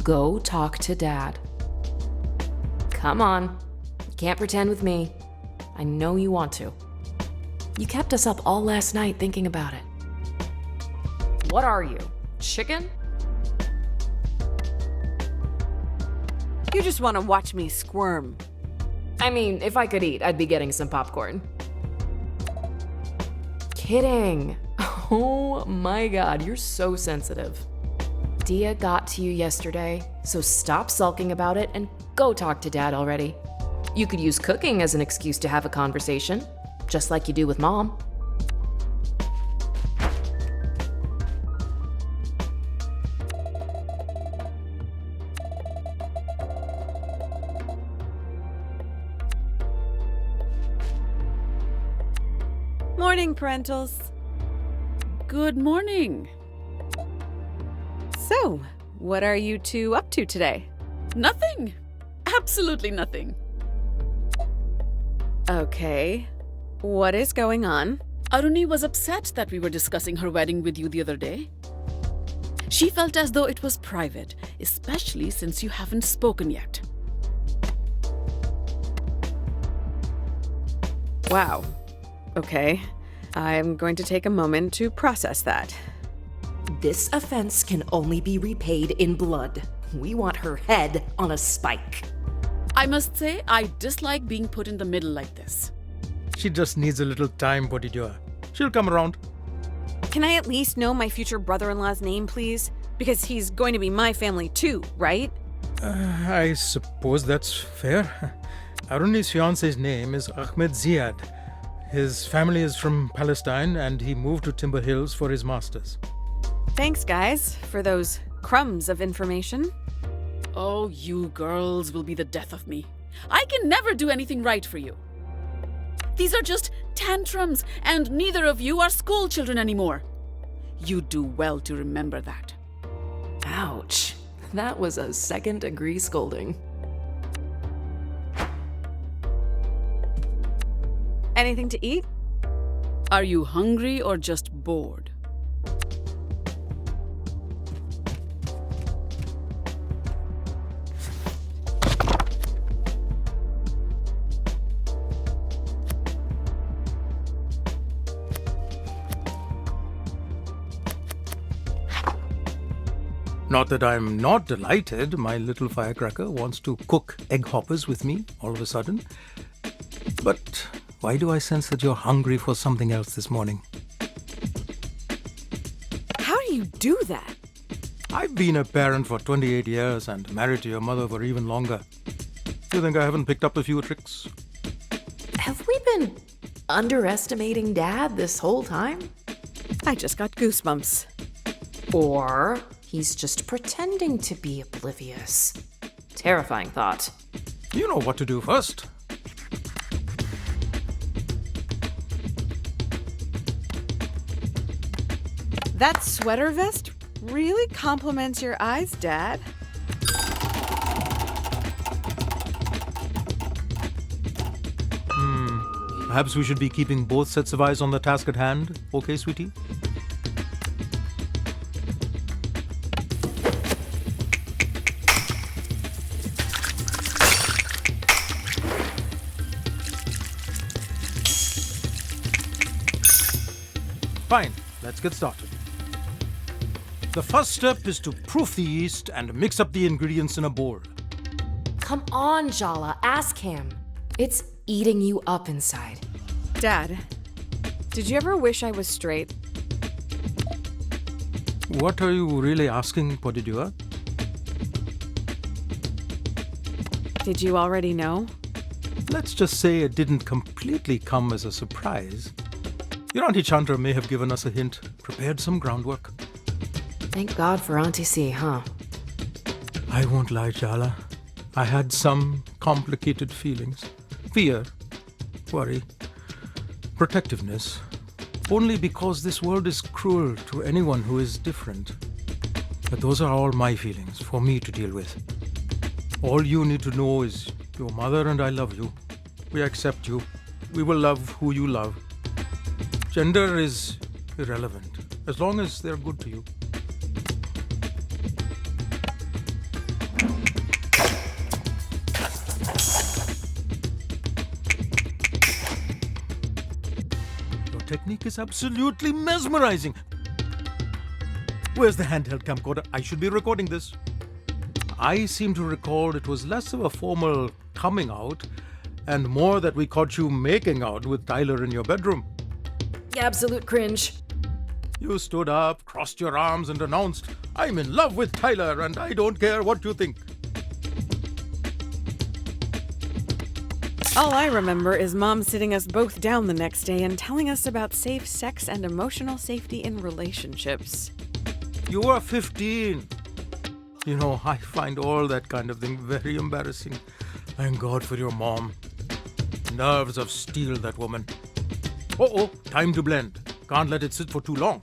Go talk to Dad. Come on. You can't pretend with me. I know you want to. You kept us up all last night thinking about it. What are you? Chicken? You just want to watch me squirm. I mean, if I could eat, I'd be getting some popcorn. Kidding. Oh my God, you're so sensitive. Dia got to you yesterday, so stop sulking about it and go talk to Dad already. You could use cooking as an excuse to have a conversation, just like you do with Mom. Morning, parentals. Good morning. So, what are you two up to today? Nothing. Absolutely nothing. Okay. What is going on? Aruni was upset that we were discussing her wedding with you the other day. She felt as though it was private, especially since you haven't spoken yet. Wow. Okay. I'm going to take a moment to process that. This offense can only be repaid in blood. We want her head on a spike. I must say, I dislike being put in the middle like this. She just needs a little time, Bodhidua. She'll come around. Can I at least know my future brother-in-law's name, please? Because he's going to be my family too, right? I suppose that's fair. Aruni's fiance's name is Ahmed Ziad. His family is from Palestine and he moved to Timber Hills for his master's. Thanks, guys, for those crumbs of information. Oh, you girls will be the death of me. I can never do anything right for you. These are just tantrums, and neither of you are school children anymore. You do well to remember that. Ouch. That was a second-degree scolding. Anything to eat? Are you hungry or just bored? Not that I'm not delighted. My little firecracker wants to cook egg hoppers with me all of a sudden. But why do I sense that you're hungry for something else this morning? How do you do that? I've been a parent for 28 years and married to your mother for even longer. You think I haven't picked up a few tricks? Have we been underestimating Dad this whole time? I just got goosebumps. Or he's just pretending to be oblivious. Terrifying thought. You know what to do first. That sweater vest really compliments your eyes, Dad. Perhaps we should be keeping both sets of eyes on the task at hand. Okay, sweetie? Fine, let's get started. The first step is to proof the yeast and mix up the ingredients in a bowl. Come on, Jala, ask him. It's eating you up inside. Dad, did you ever wish I was straight? What are you really asking, Bodhidua? Did you already know? Let's just say it didn't completely come as a surprise. Your Auntie Chandra may have given us a hint, prepared some groundwork. Thank God for Auntie C, huh? I won't lie, Jala. I had some complicated feelings. Fear, worry, protectiveness. Only because this world is cruel to anyone who is different. But those are all my feelings for me to deal with. All you need to know is your mother and I love you. We accept you. We will love who you love. Gender is irrelevant, as long as they're good to you. Your technique is absolutely mesmerizing. Where's the handheld camcorder? I should be recording this. I seem to recall it was less of a formal coming out and more that we caught you making out with Tyler in your bedroom. Absolute cringe. You stood up, crossed your arms, and announced, "I'm in love with Tyler, and I don't care what you think." All I remember is Mom sitting us both down the next day and telling us about safe sex and emotional safety in relationships. You were 15. You know, I find all that kind of thing very embarrassing. Thank God for your mom. Nerves of steel, that woman. Uh-oh, time to blend. Can't let it sit for too long.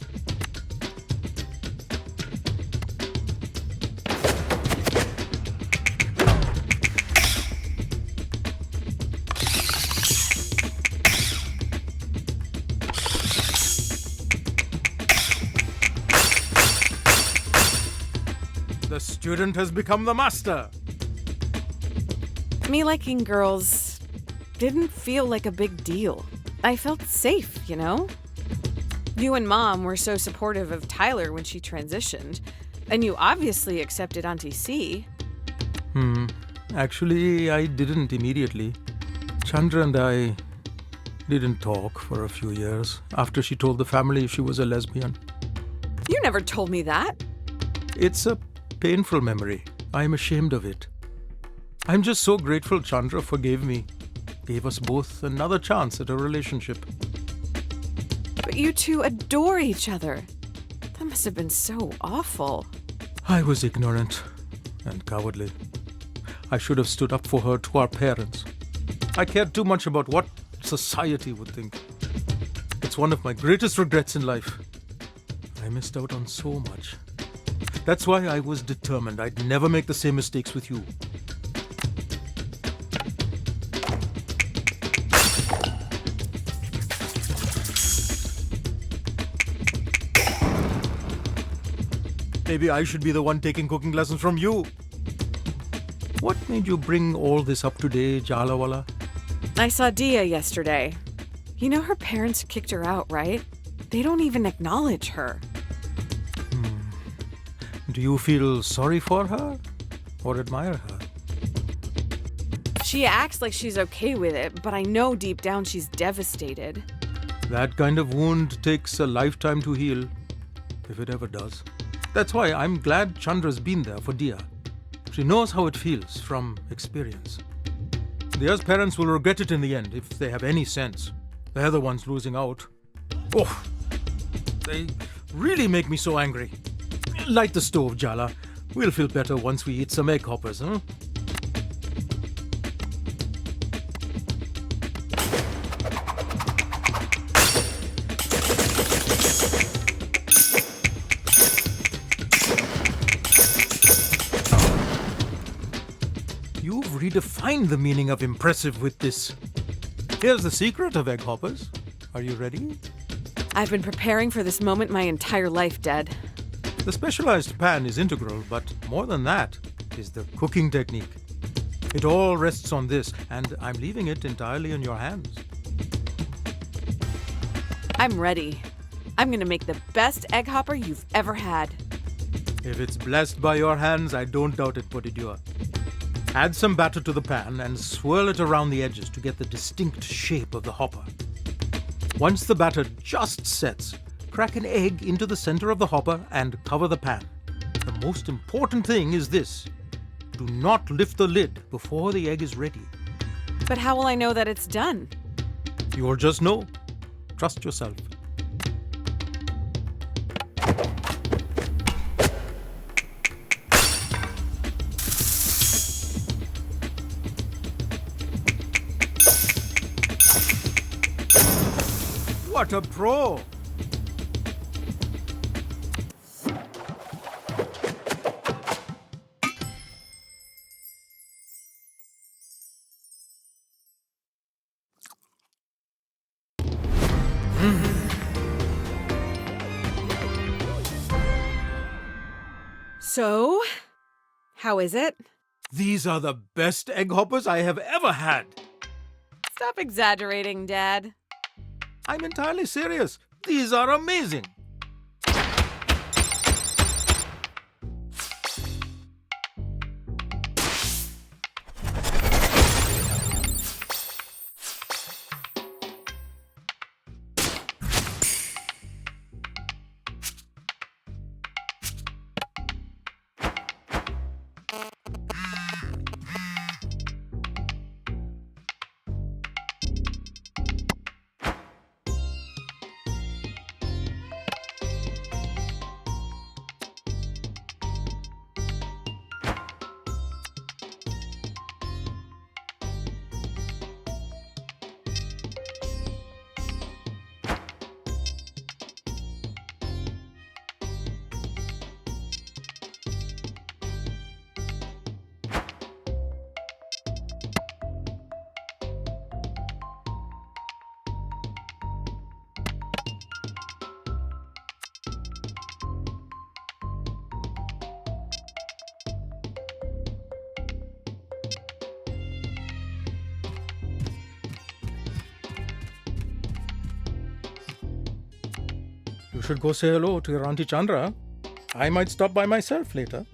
The student has become the master. Me liking girls didn't feel like a big deal. I felt safe, you know? You and Mom were so supportive of Tyler when she transitioned, and you obviously accepted Auntie C. Actually, I didn't immediately. Chandra and I didn't talk for a few years after she told the family she was a lesbian. You never told me that. It's a painful memory. I'm ashamed of it. I'm just so grateful Chandra forgave me, gave us both another chance at a relationship. But you two adore each other. That must have been so awful. I was ignorant and cowardly. I should have stood up for her to our parents. I cared too much about what society would think. It's one of my greatest regrets in life. I missed out on so much. That's why I was determined I'd never make the same mistakes with you. Maybe I should be the one taking cooking lessons from you. What made you bring all this up today, Jalawala? I saw Dia yesterday. You know her parents kicked her out, right? They don't even acknowledge her. Do you feel sorry for her or admire her? She acts like she's okay with it, but I know deep down she's devastated. That kind of wound takes a lifetime to heal, if it ever does. That's why I'm glad Chandra's been there for Dia. She knows how it feels from experience. Dia's parents will regret it in the end if they have any sense. They're the ones losing out. Oh, they really make me so angry. Light the stove, Jala. We'll feel better once we eat some egg hoppers, huh? You've redefined the meaning of impressive with this. Here's the secret of egg hoppers. Are you ready? I've been preparing for this moment my entire life, Dad. The specialized pan is integral, but more than that is the cooking technique. It all rests on this, and I'm leaving it entirely in your hands. I'm ready. I'm gonna make the best egg hopper you've ever had. If it's blessed by your hands, I don't doubt it, Potidua. Add some batter to the pan and swirl it around the edges to get the distinct shape of the hopper. Once the batter just sets, crack an egg into the center of the hopper and cover the pan. The most important thing is this: do not lift the lid before the egg is ready. But how will I know that it's done? You'll just know. Trust yourself. What a pro! So, how is it? These are the best egg hoppers I have ever had. Stop exaggerating, Dad. I'm entirely serious. These are amazing. You should go say hello to your Auntie Chandra. I might stop by myself later.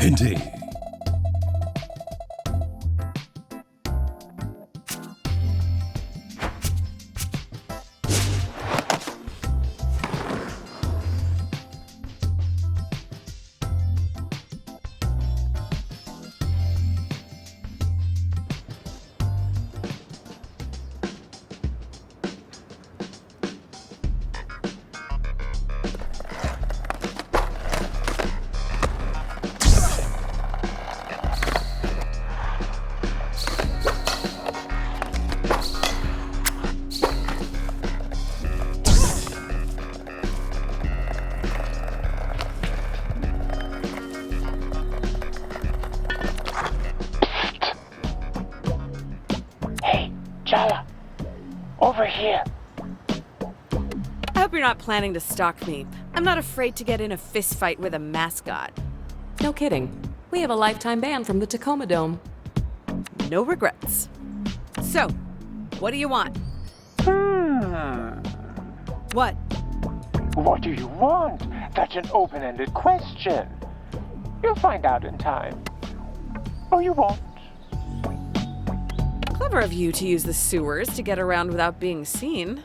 Indeed. Jala, over here. I hope you're not planning to stalk me. I'm not afraid to get in a fist fight with a mascot. No kidding. We have a lifetime ban from the Tacoma Dome. No regrets. So, what do you want? What? What do you want? That's an open-ended question. You'll find out in time. Or you won't. Clever of you to use the sewers to get around without being seen.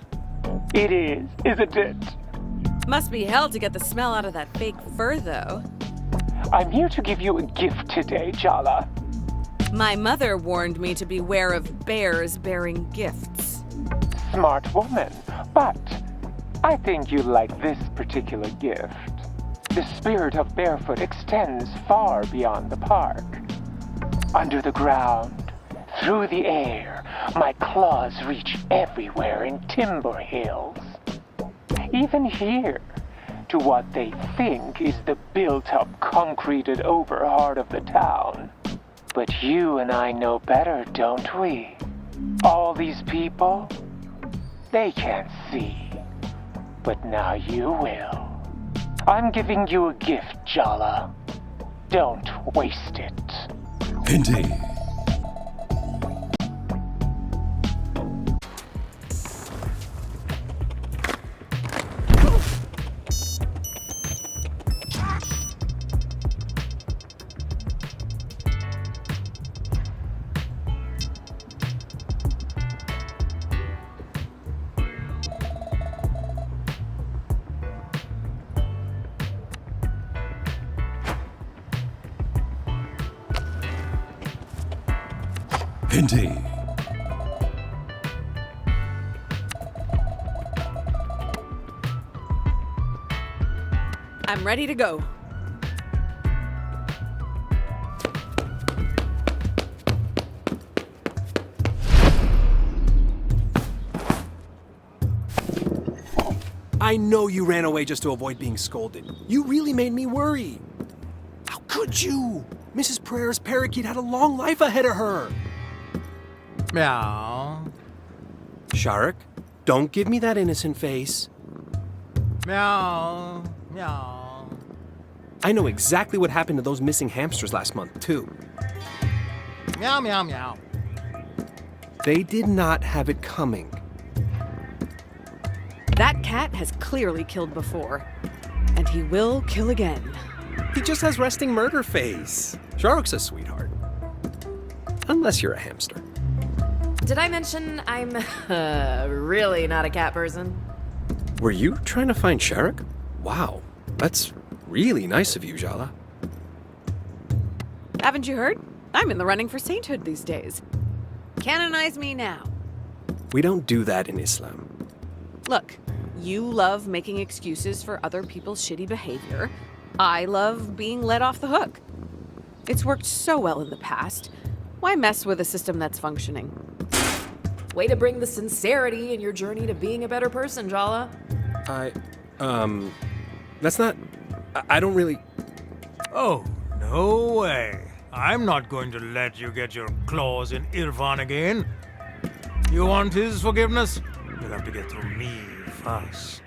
It is, isn't it? Must be hell to get the smell out of that fake fur, though. I'm here to give you a gift today, Jala. My mother warned me to beware of bears bearing gifts. Smart woman. But I think you'll like this particular gift. The spirit of Barefoot extends far beyond the park. Under the ground, through the air, my claws reach everywhere in Timber Hills. Even here, to what they think is the built-up, concreted over heart of the town. But you and I know better, don't we? All these people, they can't see. But now you will. I'm giving you a gift, Jala. Don't waste it. Indeed. Indeed. I'm ready to go. I know you ran away just to avoid being scolded. You really made me worry. How could you? Mrs. Prayer's parakeet had a long life ahead of her. Meow. Sharik, don't give me that innocent face. Meow. Meow. I know exactly what happened to those missing hamsters last month, too. Meow, meow, meow. They did not have it coming. That cat has clearly killed before, and he will kill again. He just has resting murder face. Sharik's a sweetheart. Unless you're a hamster. Did I mention I'm really not a cat person? Were you trying to find Sharik? Wow, that's really nice of you, Jala. Haven't you heard? I'm in the running for sainthood these days. Canonize me now. We don't do that in Islam. Look, you love making excuses for other people's shitty behavior. I love being let off the hook. It's worked so well in the past. Why mess with a system that's functioning? Way to bring the sincerity in your journey to being a better person, Jala. That's not... I don't really... Oh, no way. I'm not going to let you get your claws in Irfan again. You want his forgiveness? You'll have to get through me first.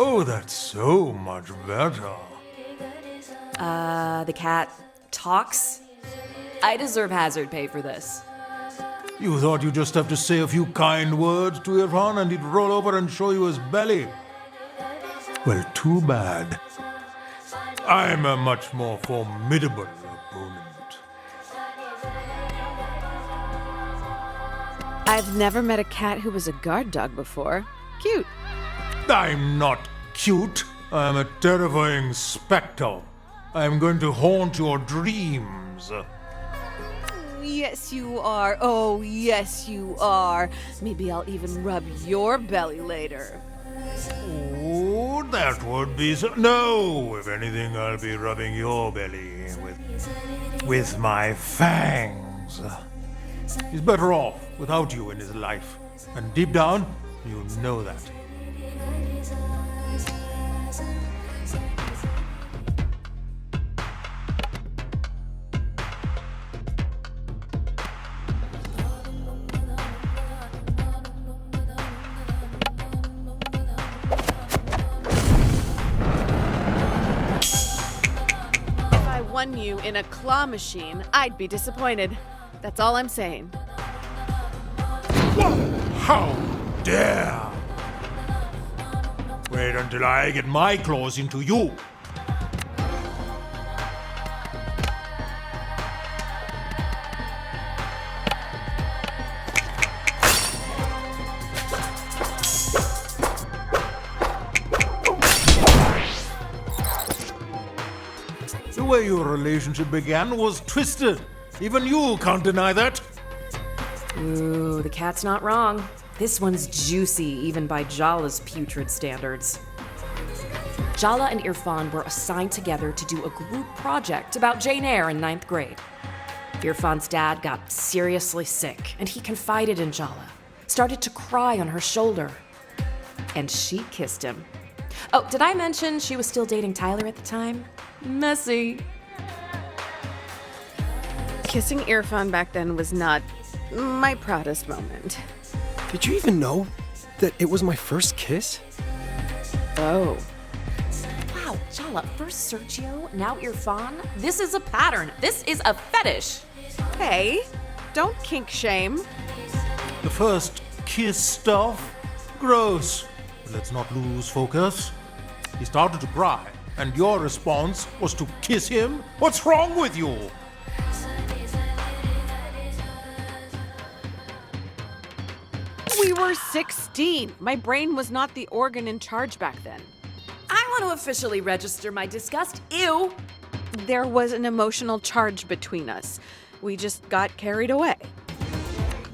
Oh, that's so much better. The cat talks? I deserve hazard pay for this. You thought you'd just have to say a few kind words to Irfan and he'd roll over and show you his belly. Well, too bad. I'm a much more formidable opponent. I've never met a cat who was a guard dog before. Cute. I'm not cute. I'm a terrifying spectre. I'm going to haunt your dreams. Yes, you are. Oh, yes, you are. Maybe I'll even rub your belly later. Oh, that would be so... No! If anything, I'll be rubbing your belly with my fangs. He's better off without you in his life. And deep down, you know that. Won you in a claw machine, I'd be disappointed. That's all I'm saying. How dare! Wait until I get my claws into you. The way your relationship began was twisted. Even you can't deny that. Ooh, the cat's not wrong. This one's juicy, even by Jala's putrid standards. Jala and Irfan were assigned together to do a group project about Jane Eyre in 9th grade. Irfan's dad got seriously sick, and he confided in Jala, started to cry on her shoulder. And she kissed him. Oh, did I mention she was still dating Tyler at the time? Messy. Kissing Irfan back then was not my proudest moment. Did you even know that it was my first kiss? Oh. Wow, Jala, first Sergio, now Irfan. This is a pattern. This is a fetish. Hey, don't kink shame. The first kiss stuff? Gross. Let's not lose focus. He started to cry, and your response was to kiss him? What's wrong with you? We were 16. My brain was not the organ in charge back then. I want to officially register my disgust. Ew! There was an emotional charge between us. We just got carried away.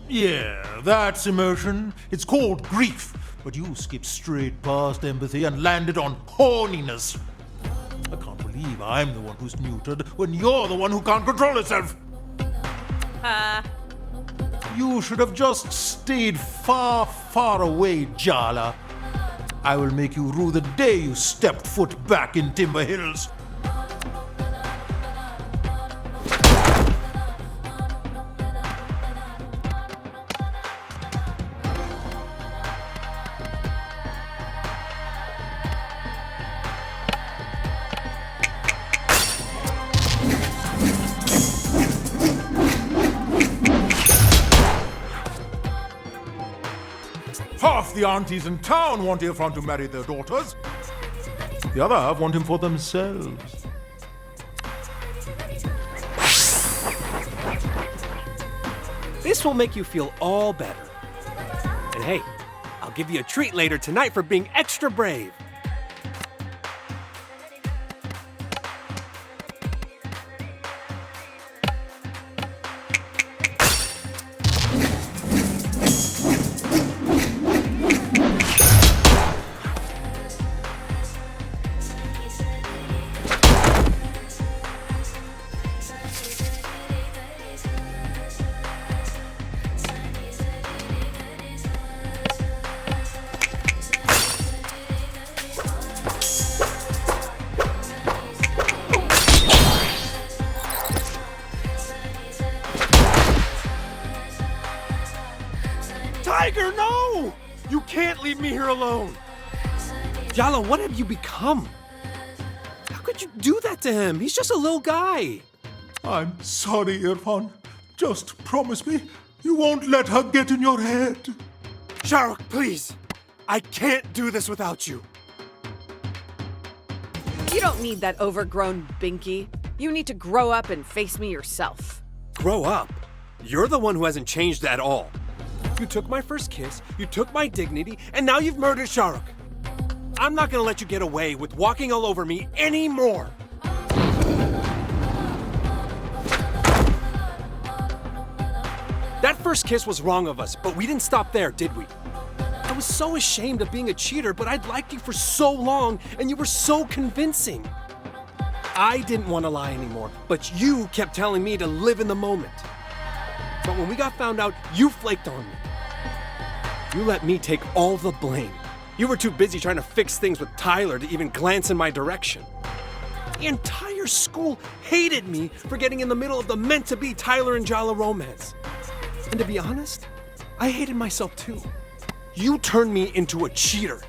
Yeah, that's emotion. It's called grief. But you skipped straight past empathy and landed on horniness. I can't believe I'm the one who's neutered when you're the one who can't control yourself. You should have just stayed far, far away, Jala. I will make you rue the day you stepped foot back in Timber Hills. Half the aunties in town want Irfan to marry their daughters. The other half want him for themselves. This will make you feel all better. And hey, I'll give you a treat later tonight for being extra brave. Tiger, no! You can't leave me here alone! Jala, what have you become? How could you do that to him? He's just a little guy. I'm sorry, Irfan. Just promise me you won't let her get in your head. Shahrukh, please. I can't do this without you. You don't need that overgrown binky. You need to grow up and face me yourself. Grow up? You're the one who hasn't changed at all. You took my first kiss, you took my dignity, and now you've murdered Shahrukh. I'm not gonna let you get away with walking all over me anymore. That first kiss was wrong of us, but we didn't stop there, did we? I was so ashamed of being a cheater, but I'd liked you for so long, and you were so convincing. I didn't want to lie anymore, but you kept telling me to live in the moment. But when we got found out, you flaked on me. You let me take all the blame. You were too busy trying to fix things with Tyler to even glance in my direction. The entire school hated me for getting in the middle of the meant-to-be Tyler and Jala romance. And to be honest, I hated myself too. You turned me into a cheater.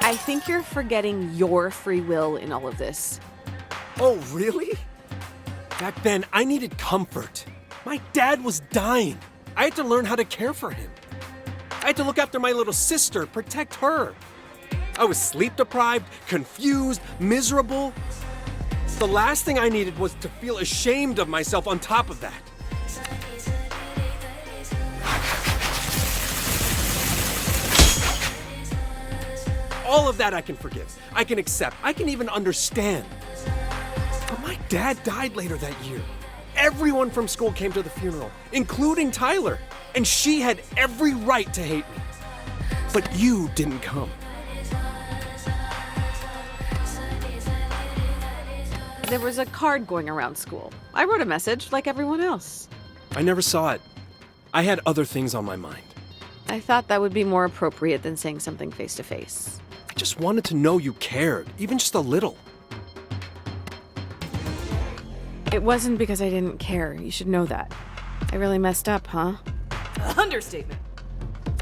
I think you're forgetting your free will in all of this. Oh, really? Back then, I needed comfort. My dad was dying. I had to learn how to care for him. I had to look after my little sister, protect her. I was sleep deprived, confused, miserable. The last thing I needed was to feel ashamed of myself on top of that. All of that I can forgive, I can accept, I can even understand. But my dad died later that year. Everyone from school came to the funeral, including Tyler, and she had every right to hate me. But you didn't come. There was a card going around school. I wrote a message like everyone else. I never saw it. I had other things on my mind. I thought that would be more appropriate than saying something face to face. I just wanted to know you cared, even just a little. It wasn't because I didn't care. You should know that. I really messed up, huh? Understatement.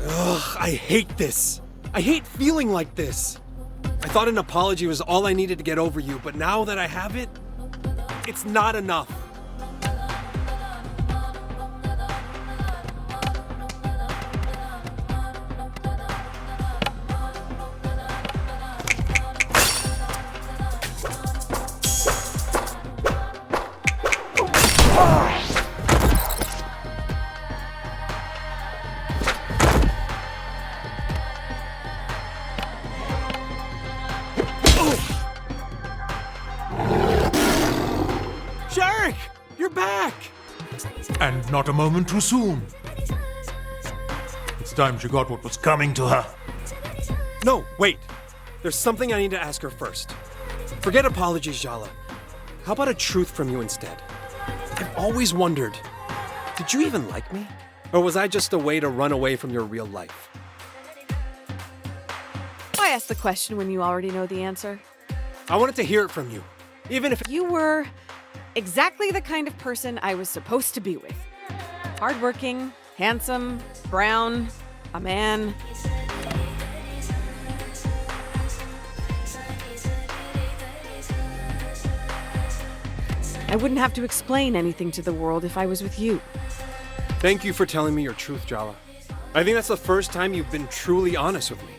Ugh, I hate this. I hate feeling like this. I thought an apology was all I needed to get over you, but now that I have it, it's not enough. Eric! You're back! And not a moment too soon. It's time she got what was coming to her. No, wait. There's something I need to ask her first. Forget apologies, Jala. How about a truth from you instead? I've always wondered, did you even like me? Or was I just a way to run away from your real life? Why ask the question when you already know the answer? I wanted to hear it from you. Even if You were exactly the kind of person I was supposed to be with. Hardworking, handsome, brown, a man. I wouldn't have to explain anything to the world if I was with you. Thank you for telling me your truth, Jala. I think that's the first time you've been truly honest with me.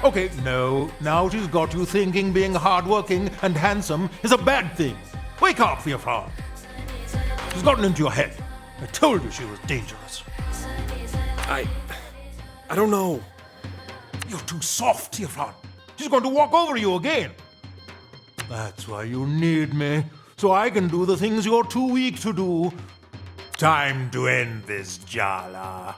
Okay, no, now she's got you thinking being hardworking and handsome is a bad thing. Wake up, Firfan. She's gotten into your head. I told you she was dangerous. I don't know. You're too soft, Firfan. She's going to walk over you again. That's why you need me, so I can do the things you're too weak to do. Time to end this, Jala.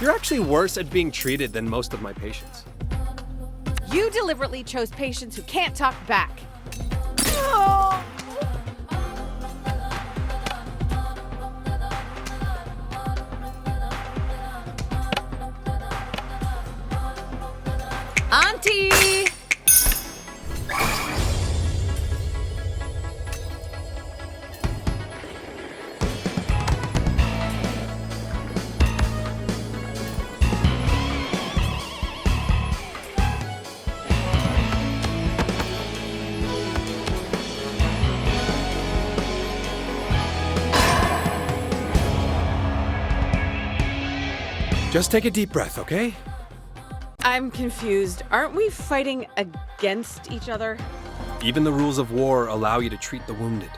You're actually worse at being treated than most of my patients. You deliberately chose patients who can't talk back. Auntie! Just take a deep breath, okay? I'm confused. Aren't we fighting against each other? Even the rules of war allow you to treat the wounded.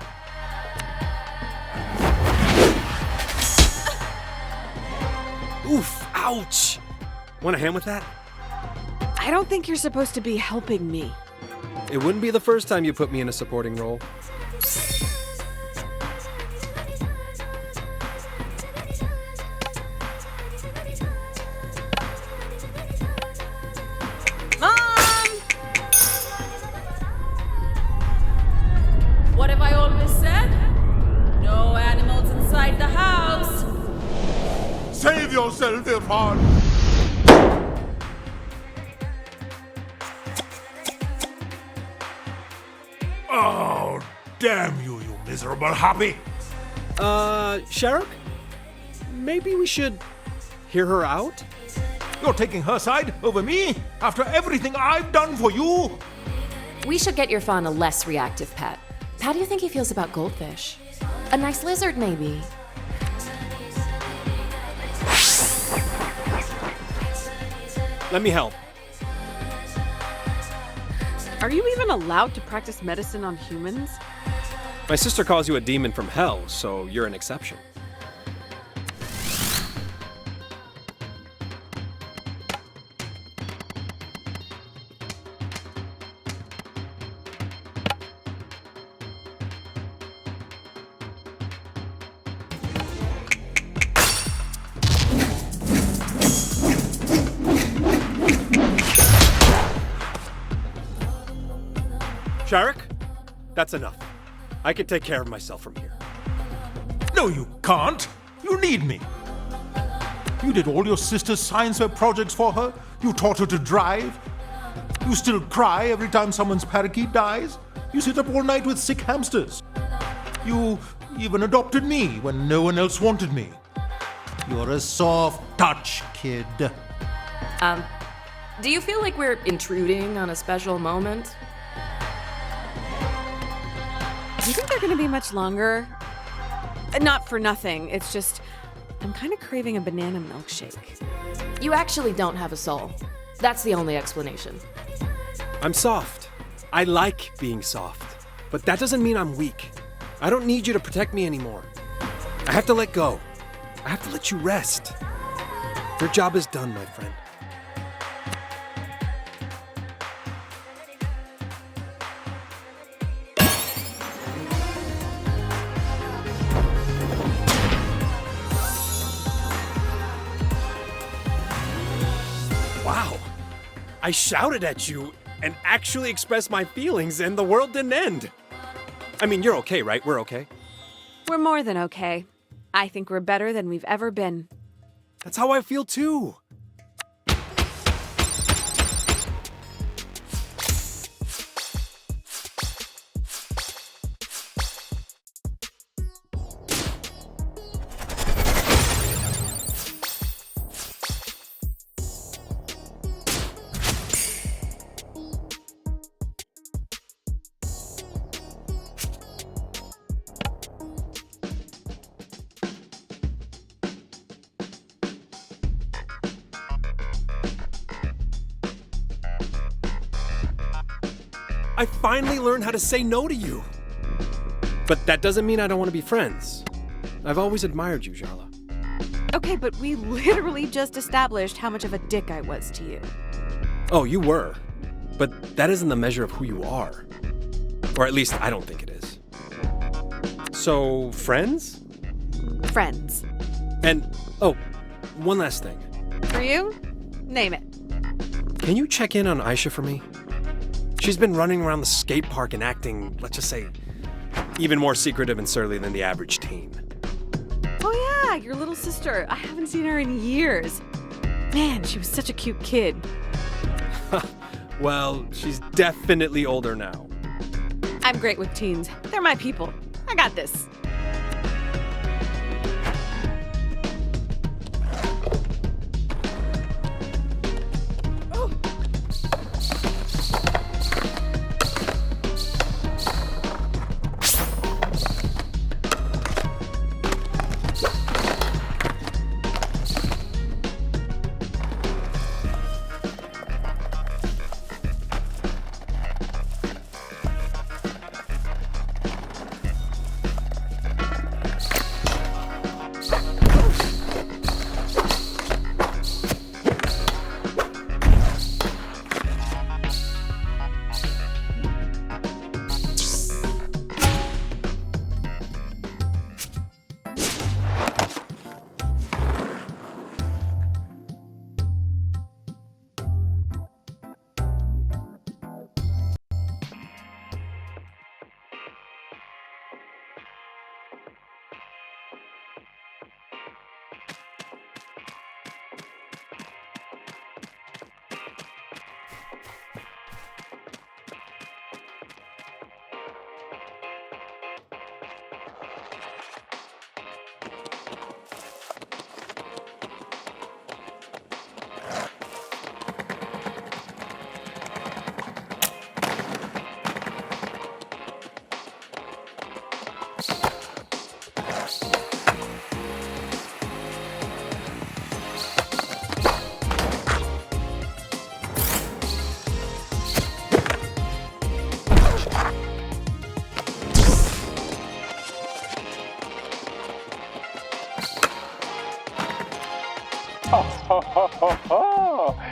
Oof, ouch! Want a hand with that? I don't think you're supposed to be helping me. It wouldn't be the first time you put me in a supporting role. Mom! What have I always said? No animals inside the house. Save yourself, Irfan! Oh, damn you, you miserable happy! Sharuk? Maybe we should hear her out? You're taking her side over me after everything I've done for you? We should get your fawn a less reactive pet. How do you think he feels about goldfish? A nice lizard, maybe? Let me help. Are you even allowed to practice medicine on humans? My sister calls you a demon from hell, so you're an exception. Sharuk, that's enough. I can take care of myself from here. No, you can't. You need me. You did all your sister's science fair projects for her. You taught her to drive. You still cry every time someone's parakeet dies. You sit up all night with sick hamsters. You even adopted me when no one else wanted me. You're a soft touch, kid. Do you feel like we're intruding on a special moment? Do you think they're gonna be much longer? Not for nothing. It's just, I'm kind of craving a banana milkshake. You actually don't have a soul. That's the only explanation. I'm soft. I like being soft. But that doesn't mean I'm weak. I don't need you to protect me anymore. I have to let go. I have to let you rest. Your job is done, my friend. Wow. I shouted at you and actually expressed my feelings, and the world didn't end. I mean, you're okay, right? We're okay? We're more than okay. I think we're better than we've ever been. That's how I feel too. I finally learned how to say no to you. But that doesn't mean I don't want to be friends. I've always admired you, Jala. Okay, but we literally just established how much of a dick I was to you. Oh, you were. But that isn't the measure of who you are. Or at least I don't think it is. So, friends? Friends. And, oh, one last thing. For you? Name it. Can you check in on Aisha for me? She's been running around the skate park and acting, let's just say, even more secretive and surly than the average teen. Oh yeah, your little sister. I haven't seen her in years. Man, she was such a cute kid. Well, she's definitely older now. I'm great with teens. They're my people. I got this.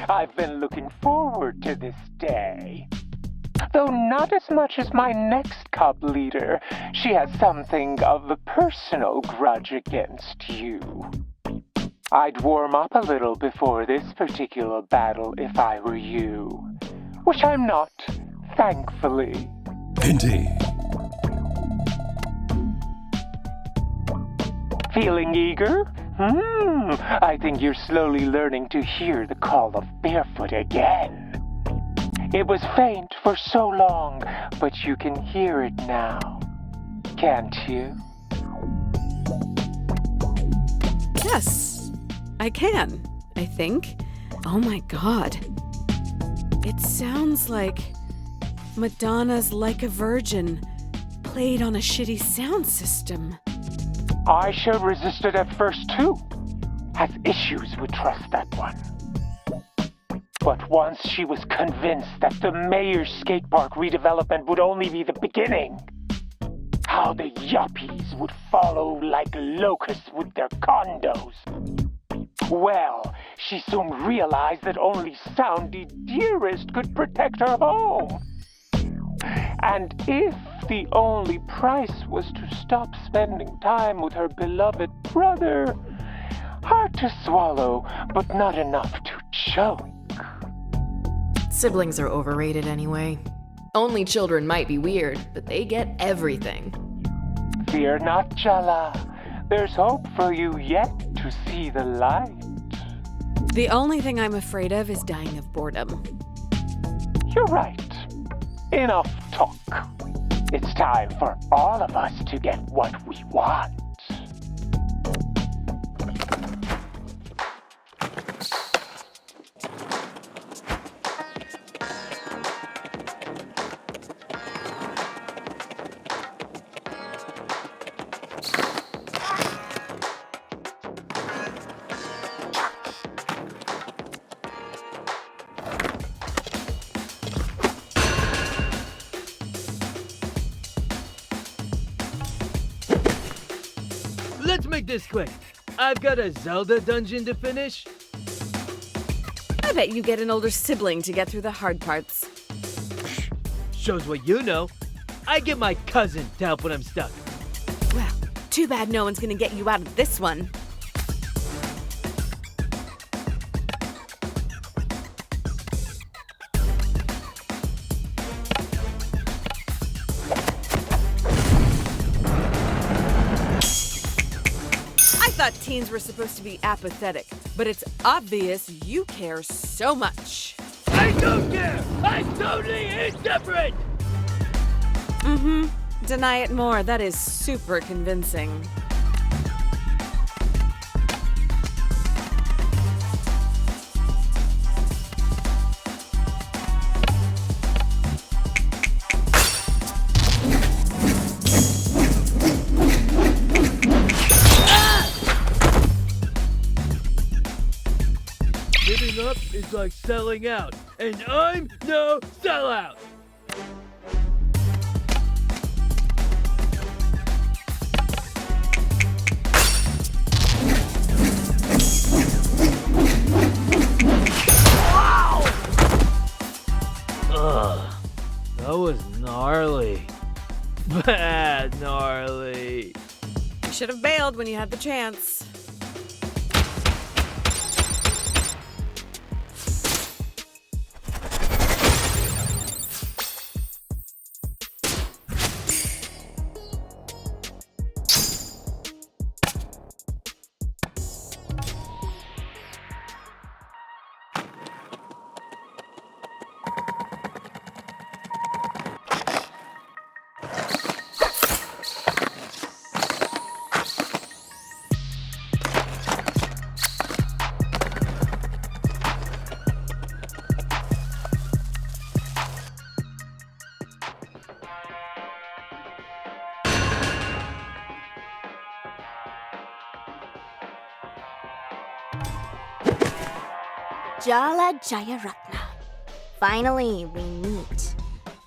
I've been looking forward to this day. Though not as much as my next cub leader, she has something of a personal grudge against you. I'd warm up a little before this particular battle if I were you, which I'm not, thankfully. Indeed. Feeling eager? I think you're slowly learning to hear the call of barefoot again. It was faint for so long, but you can hear it now, can't you? Yes, I can, I think. Oh my god. It sounds like Madonna's Like a Virgin played on a shitty sound system. Aisha resisted at first too. Has issues with trust, that one. But once she was convinced that the mayor's skate park redevelopment would only be the beginning, how the yuppies would follow like locusts with their condos. Well, she soon realized that only Soundy Dearest could protect her home. And if the only price was to stop spending time with her beloved brother, hard to swallow, but not enough to choke. Siblings are overrated anyway. Only children might be weird, but they get everything. Fear not, Jala. There's hope for you yet to see the light. The only thing I'm afraid of is dying of boredom. You're right. Enough talk. It's time for all of us to get what we want. Let's make this quick. I've got a Zelda dungeon to finish. I bet you get an older sibling to get through the hard parts. Shows what you know. I get my cousin to help when I'm stuck. Well, too bad no one's gonna get you out of this one. I thought teens were supposed to be apathetic, but it's obvious you care so much. I don't care! I'm totally indifferent! Deny it more. That is super convincing. Giving up is like selling out, and I'm no sellout! Ugh, that was gnarly. Bad gnarly. You should have bailed when you had the chance. Jala Jayaratna. Finally, we meet.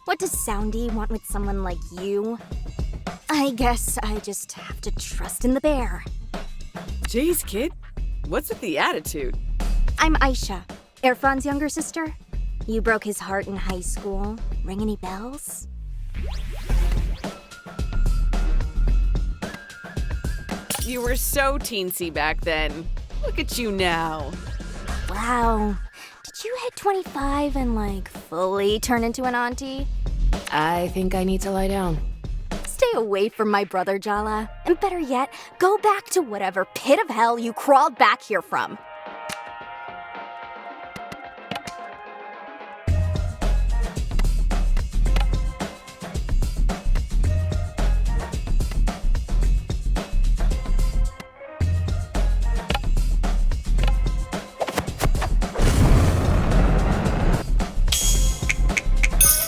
What does Soundy want with someone like you? I guess I just have to trust in the bear. Jeez, kid. What's with the attitude? I'm Aisha, Irfan's younger sister. You broke his heart in high school. Ring any bells? You were so teensy back then. Look at you now. Wow. Did you hit 25 and, fully turn into an auntie? I think I need to lie down. Stay away from my brother, Jala. And better yet, go back to whatever pit of hell you crawled back here from.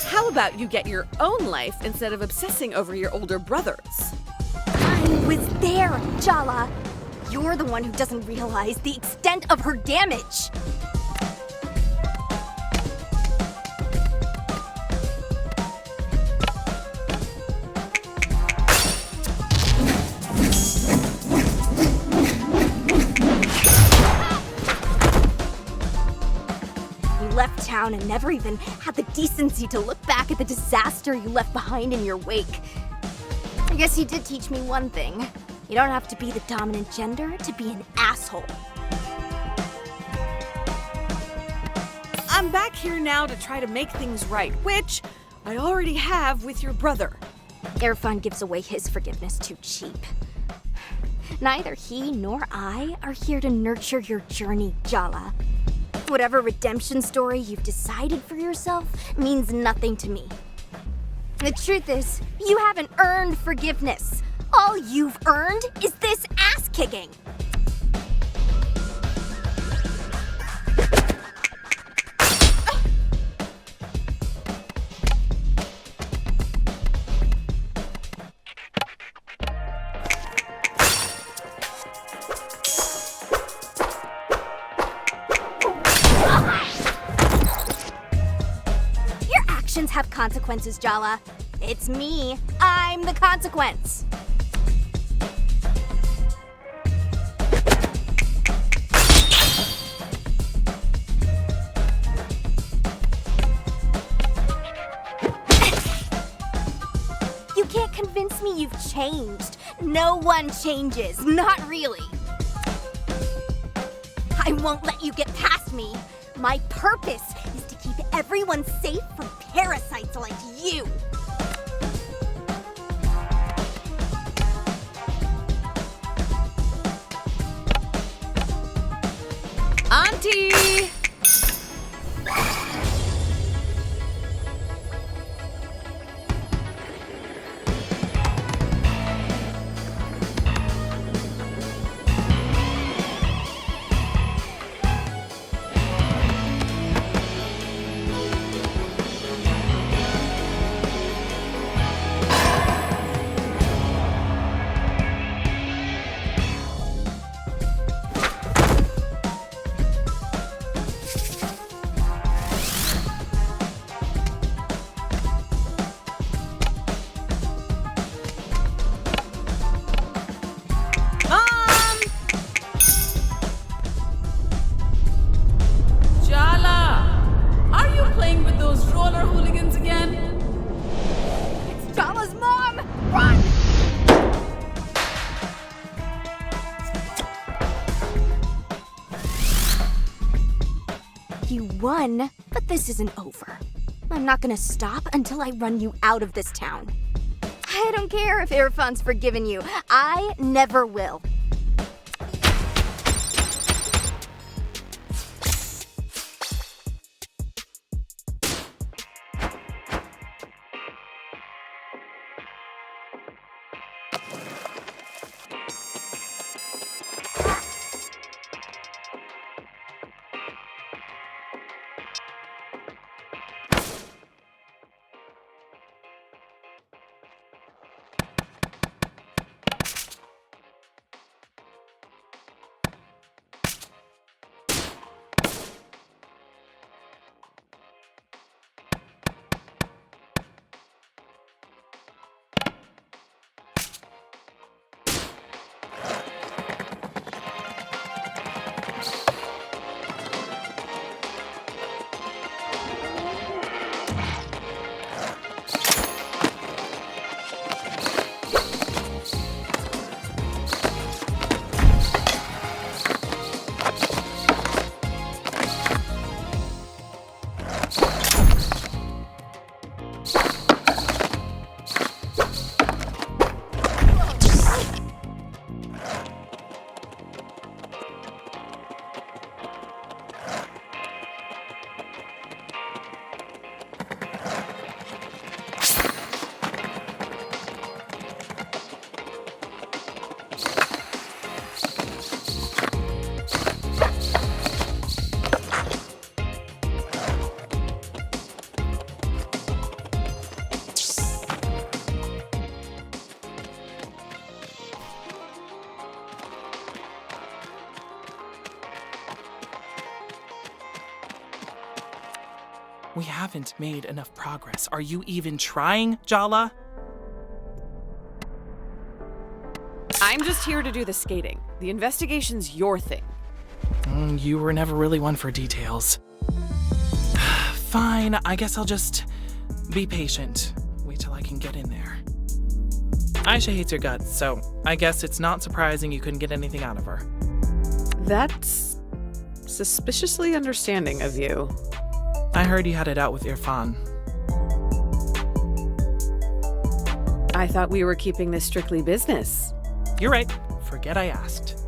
How about you get your own life instead of obsessing over your older brothers? I was there, Jala. You're the one who doesn't realize the extent of her damage. left town and never even had the decency to look back at the disaster you left behind in your wake. I guess you did teach me one thing. You don't have to be the dominant gender to be an asshole. I'm back here now to try to make things right, which I already have with your brother. Irfan gives away his forgiveness too cheap. Neither he nor I are here to nurture your journey, Jala. Whatever redemption story you've decided for yourself means nothing to me. The truth is, you haven't earned forgiveness. All you've earned is this ass-kicking. Your actions have consequences, Jala. It's me. I'm the consequence. You can't convince me you've changed. No one changes. Not really. I won't let you get past me. My purpose is to keep everyone safe from parasites like you. Auntie! Jala! Are you playing with those roller hooligans again? It's Jala's mom! Run! You won, but this isn't over. I'm not gonna stop until I run you out of this town. I don't care if Irfan's forgiven you. I never will. We haven't made enough progress. Are you even trying, Jala? I'm just here to do the skating. The investigation's your thing. You were never really one for details. Fine, I guess I'll just be patient. Wait till I can get in there. Aisha hates your guts, so I guess it's not surprising you couldn't get anything out of her. That's suspiciously understanding of you. I heard you had it out with Irfan. I thought we were keeping this strictly business. You're right. Forget I asked.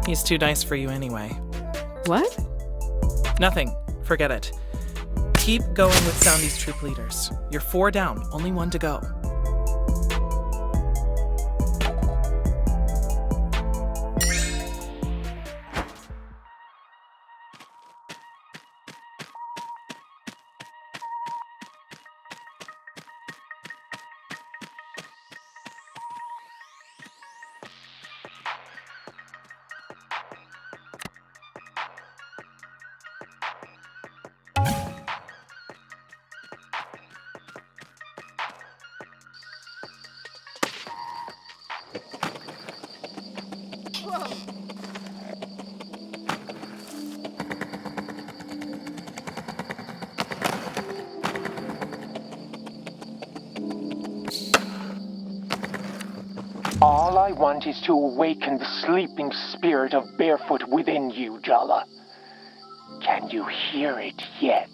He's too nice for you anyway. What? Nothing. Forget it. Keep going with Soundy's troop leaders. You're 4 down, only 1 to go. All I want is to awaken the sleeping spirit of Barefoot within you, Jala. Can you hear it yet?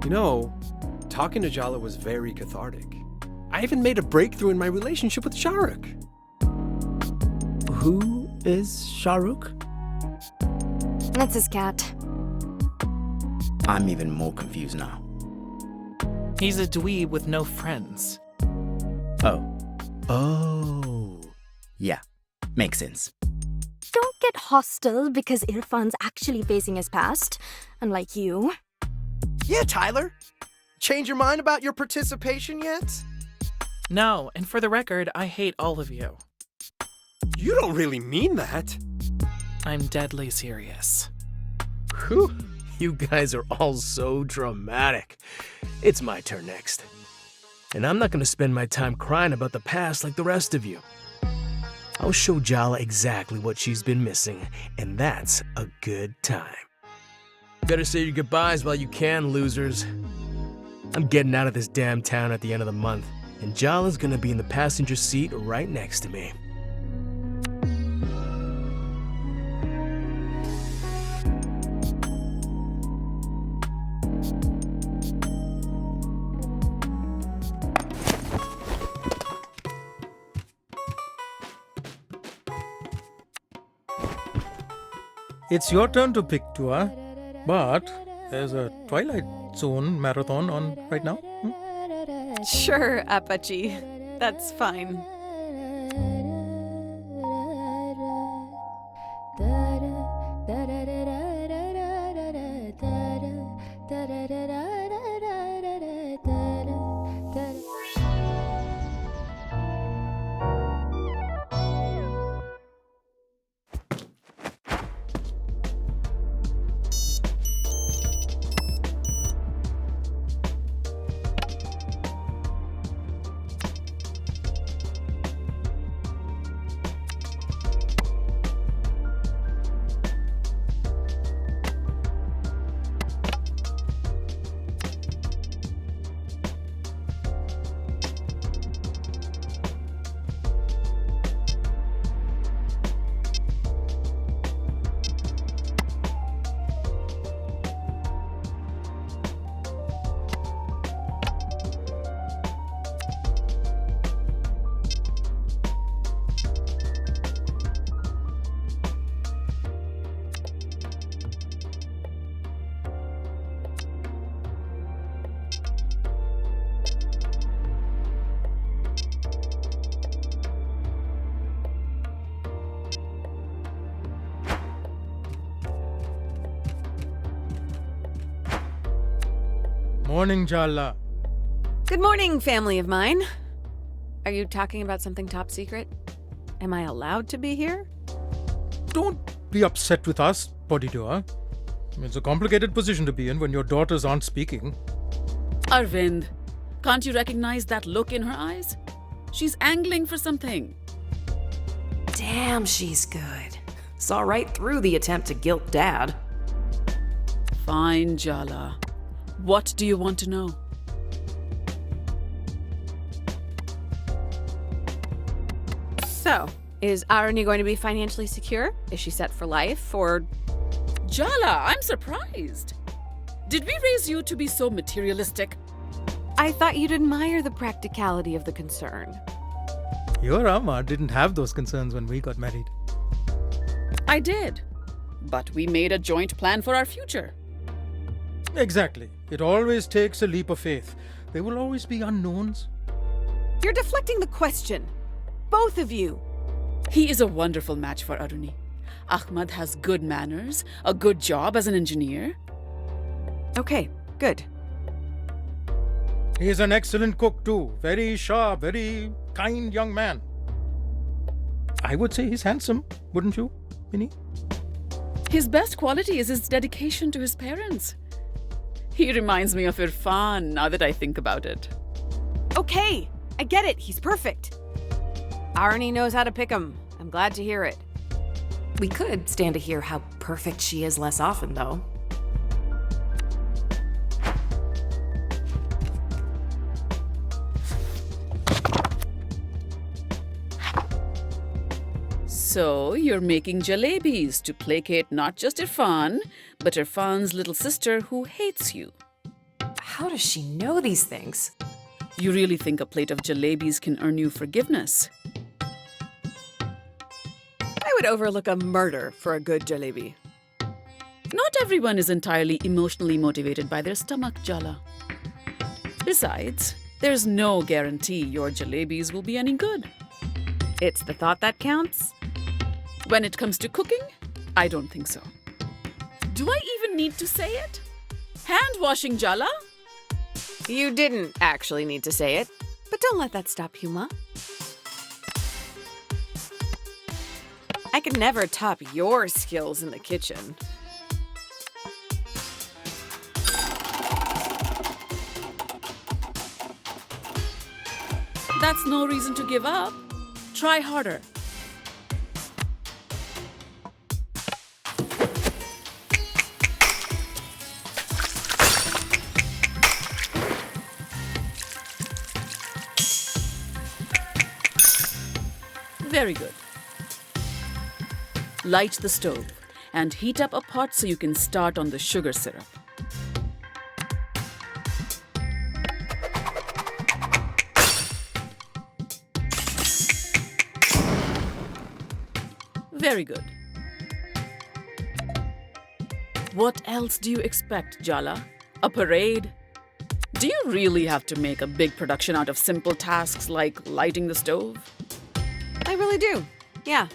You know, talking to Jala was very cathartic. I even made a breakthrough in my relationship with Shahrukh. Who is Shahrukh? That's his cat. I'm even more confused now. He's a dweeb with no friends. Oh. Yeah, makes sense. Don't get hostile because Irfan's actually facing his past, unlike you. Yeah, Tyler. Change your mind about your participation yet? No, and for the record, I hate all of you. You don't really mean that. I'm deadly serious. Whew, you guys are all so dramatic. It's my turn next. And I'm not gonna spend my time crying about the past like the rest of you. I'll show Jala exactly what she's been missing, and that's a good time. Better say your goodbyes while you can, losers. I'm getting out of this damn town at the end of the month, and Jala's gonna be in the passenger seat right next to me. It's your turn to pick, Tua. But there's a Twilight Zone marathon on right now. Sure, Apache. That's fine. Morning, Jala. Good morning, family of mine. Are you talking about something top secret? Am I allowed to be here? Don't be upset with us, Bodhidua. It's a complicated position to be in when your daughters aren't speaking. Arvind, can't you recognize that look in her eyes? She's angling for something. Damn, she's good. Saw right through the attempt to guilt Dad. Fine, Jala. What do you want to know? So, is Arani going to be financially secure? Is she set for life, or... Jala, I'm surprised. Did we raise you to be so materialistic? I thought you'd admire the practicality of the concern. Your Amma didn't have those concerns when we got married. I did. But we made a joint plan for our future. Exactly. It always takes a leap of faith. There will always be unknowns. You're deflecting the question. Both of you. He is a wonderful match for Aruni. Ahmad has good manners, a good job as an engineer. Okay, good. He is an excellent cook too. Very sharp, very kind young man. I would say he's handsome, wouldn't you, Minnie? His best quality is his dedication to his parents. He reminds me of Irfan now that I think about it. Okay, I get it. He's perfect. Arani knows how to pick him. I'm glad to hear it. We could stand to hear how perfect she is less often, though. So, you're making jalebis to placate not just Irfan, but Irfan's little sister who hates you. How does she know these things? You really think a plate of jalebis can earn you forgiveness? I would overlook a murder for a good jalebi. Not everyone is entirely emotionally motivated by their stomach, Jala. Besides, there's no guarantee your jalebis will be any good. It's the thought that counts? When it comes to cooking, I don't think so. Do I even need to say it? Hand washing, Jala? You didn't actually need to say it, but don't let that stop you, Ma. I could never top your skills in the kitchen. That's no reason to give up. Try harder. Very good. Light the stove and heat up a pot so you can start on the sugar syrup. Very good. What else do you expect, Jala? A parade? Do you really have to make a big production out of simple tasks like lighting the stove? I really do. Yeah.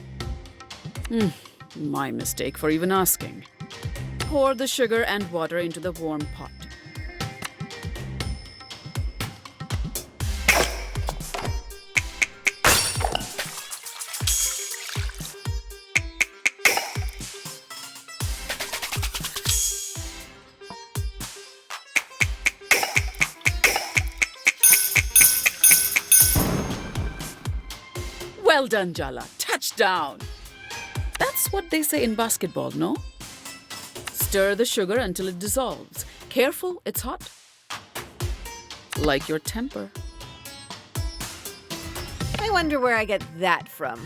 My mistake for even asking. Pour the sugar and water into the warm pot. Well done, Jala. Touchdown! That's what they say in basketball, no? Stir the sugar until it dissolves. Careful, it's hot. Like your temper. I wonder where I get that from.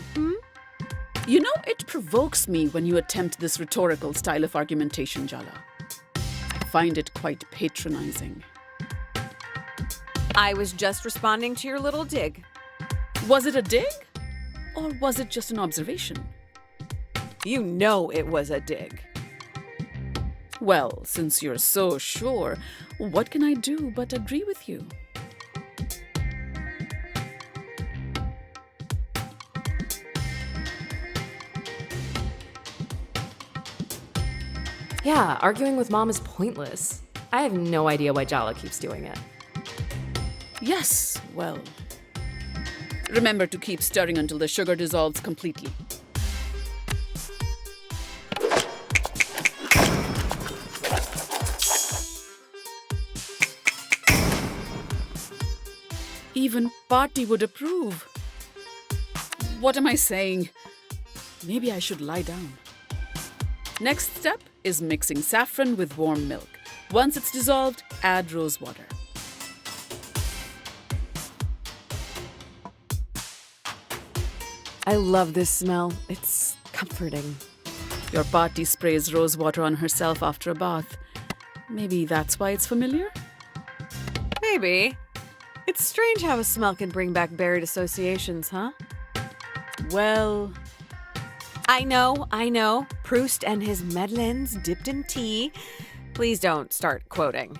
You know, it provokes me when you attempt this rhetorical style of argumentation, Jala. I find it quite patronizing. I was just responding to your little dig. Was it a dig? Or was it just an observation? You know it was a dig. Well, since you're so sure, what can I do but agree with you? Yeah, arguing with Mom is pointless. I have no idea why Jala keeps doing it. Yes, well. Remember to keep stirring until the sugar dissolves completely. Even Party would approve. What am I saying? Maybe I should lie down. Next step is mixing saffron with warm milk. Once it's dissolved, add rose water. I love this smell. It's comforting. Your Party sprays rose water on herself after a bath. Maybe that's why it's familiar? Maybe. It's strange how a smell can bring back buried associations, huh? Well, I know. Proust and his Madeleines dipped in tea. Please don't start quoting.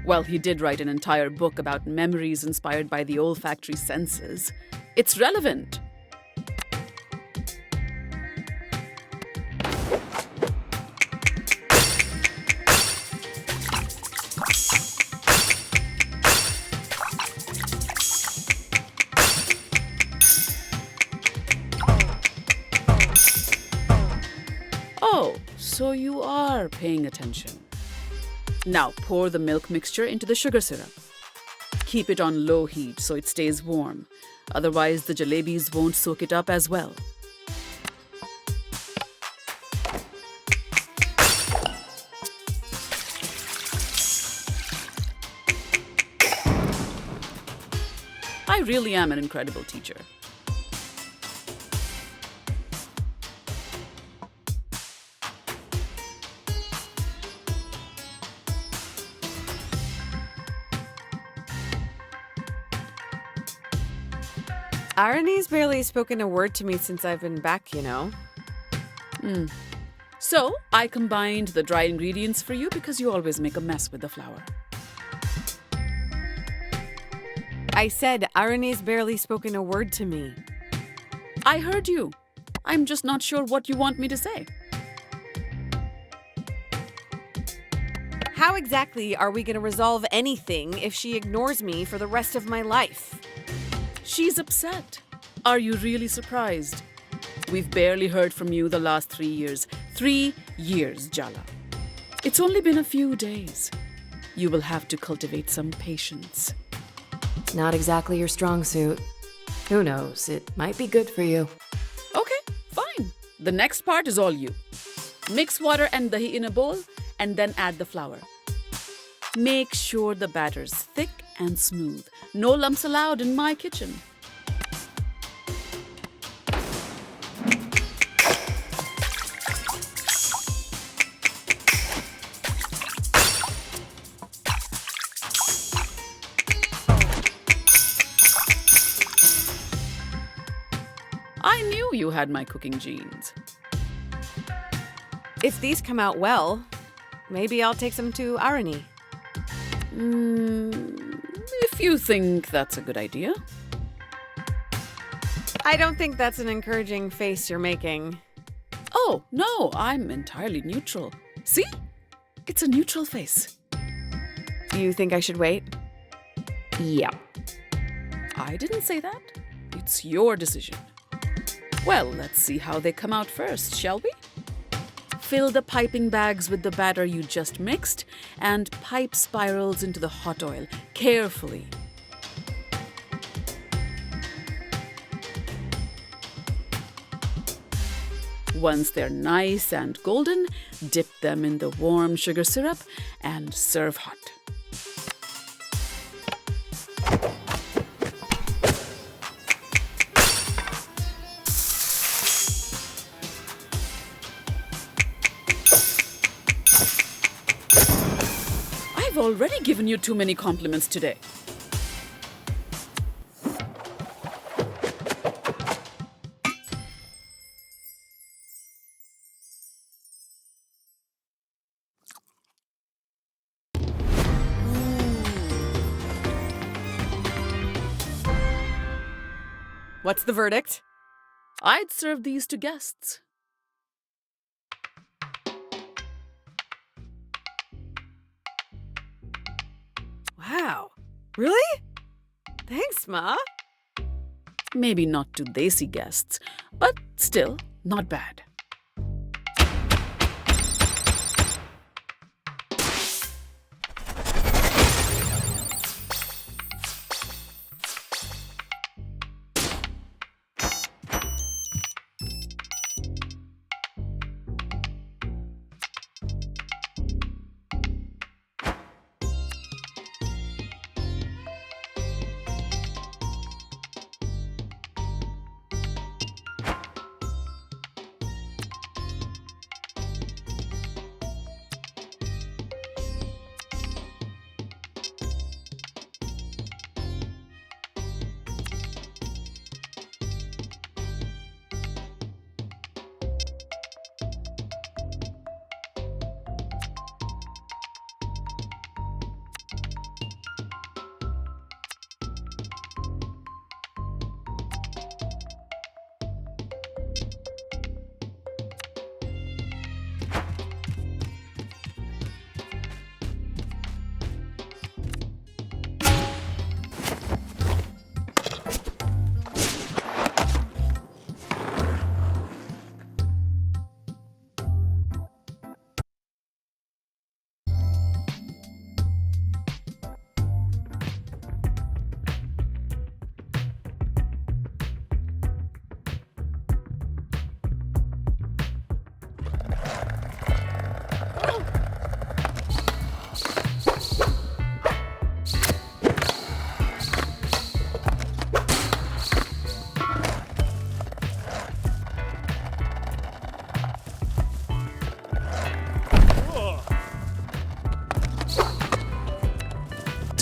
well, he did write an entire book about memories inspired by the olfactory senses. It's relevant. Oh, so you are paying attention. Now pour the milk mixture into the sugar syrup. Keep it on low heat so it stays warm. Otherwise, the jalebis won't soak it up as well. I really am an incredible teacher. Irony's barely spoken a word to me since I've been back, you know. So, I combined the dry ingredients for you because you always make a mess with the flour. I said Irony's barely spoken a word to me. I heard you. I'm just not sure what you want me to say. How exactly are we going to resolve anything if she ignores me for the rest of my life? She's upset. Are you really surprised? We've barely heard from you the last 3 years. 3 years, Jala. It's only been a few days. You will have to cultivate some patience. Not exactly your strong suit. Who knows? It might be good for you. Okay, fine. The next part is all you. Mix water and dahi in a bowl and then add the flour. Make sure the batter's thick and smooth. No lumps allowed in my kitchen. I knew you had my cooking genes. If these come out well, maybe I'll take some to Irony. If you think that's a good idea. I don't think that's an encouraging face you're making. Oh, no, I'm entirely neutral. See? It's a neutral face. You think I should wait? Yeah. I didn't say that. It's your decision. Well, let's see how they come out first, shall we? Fill the piping bags with the batter you just mixed and pipe spirals into the hot oil carefully. Once they're nice and golden, dip them in the warm sugar syrup and serve hot. I've already given you too many compliments today. What's the verdict? I'd serve these to guests. Wow. Really? Thanks, Ma. Maybe not to desi guests, but still not bad.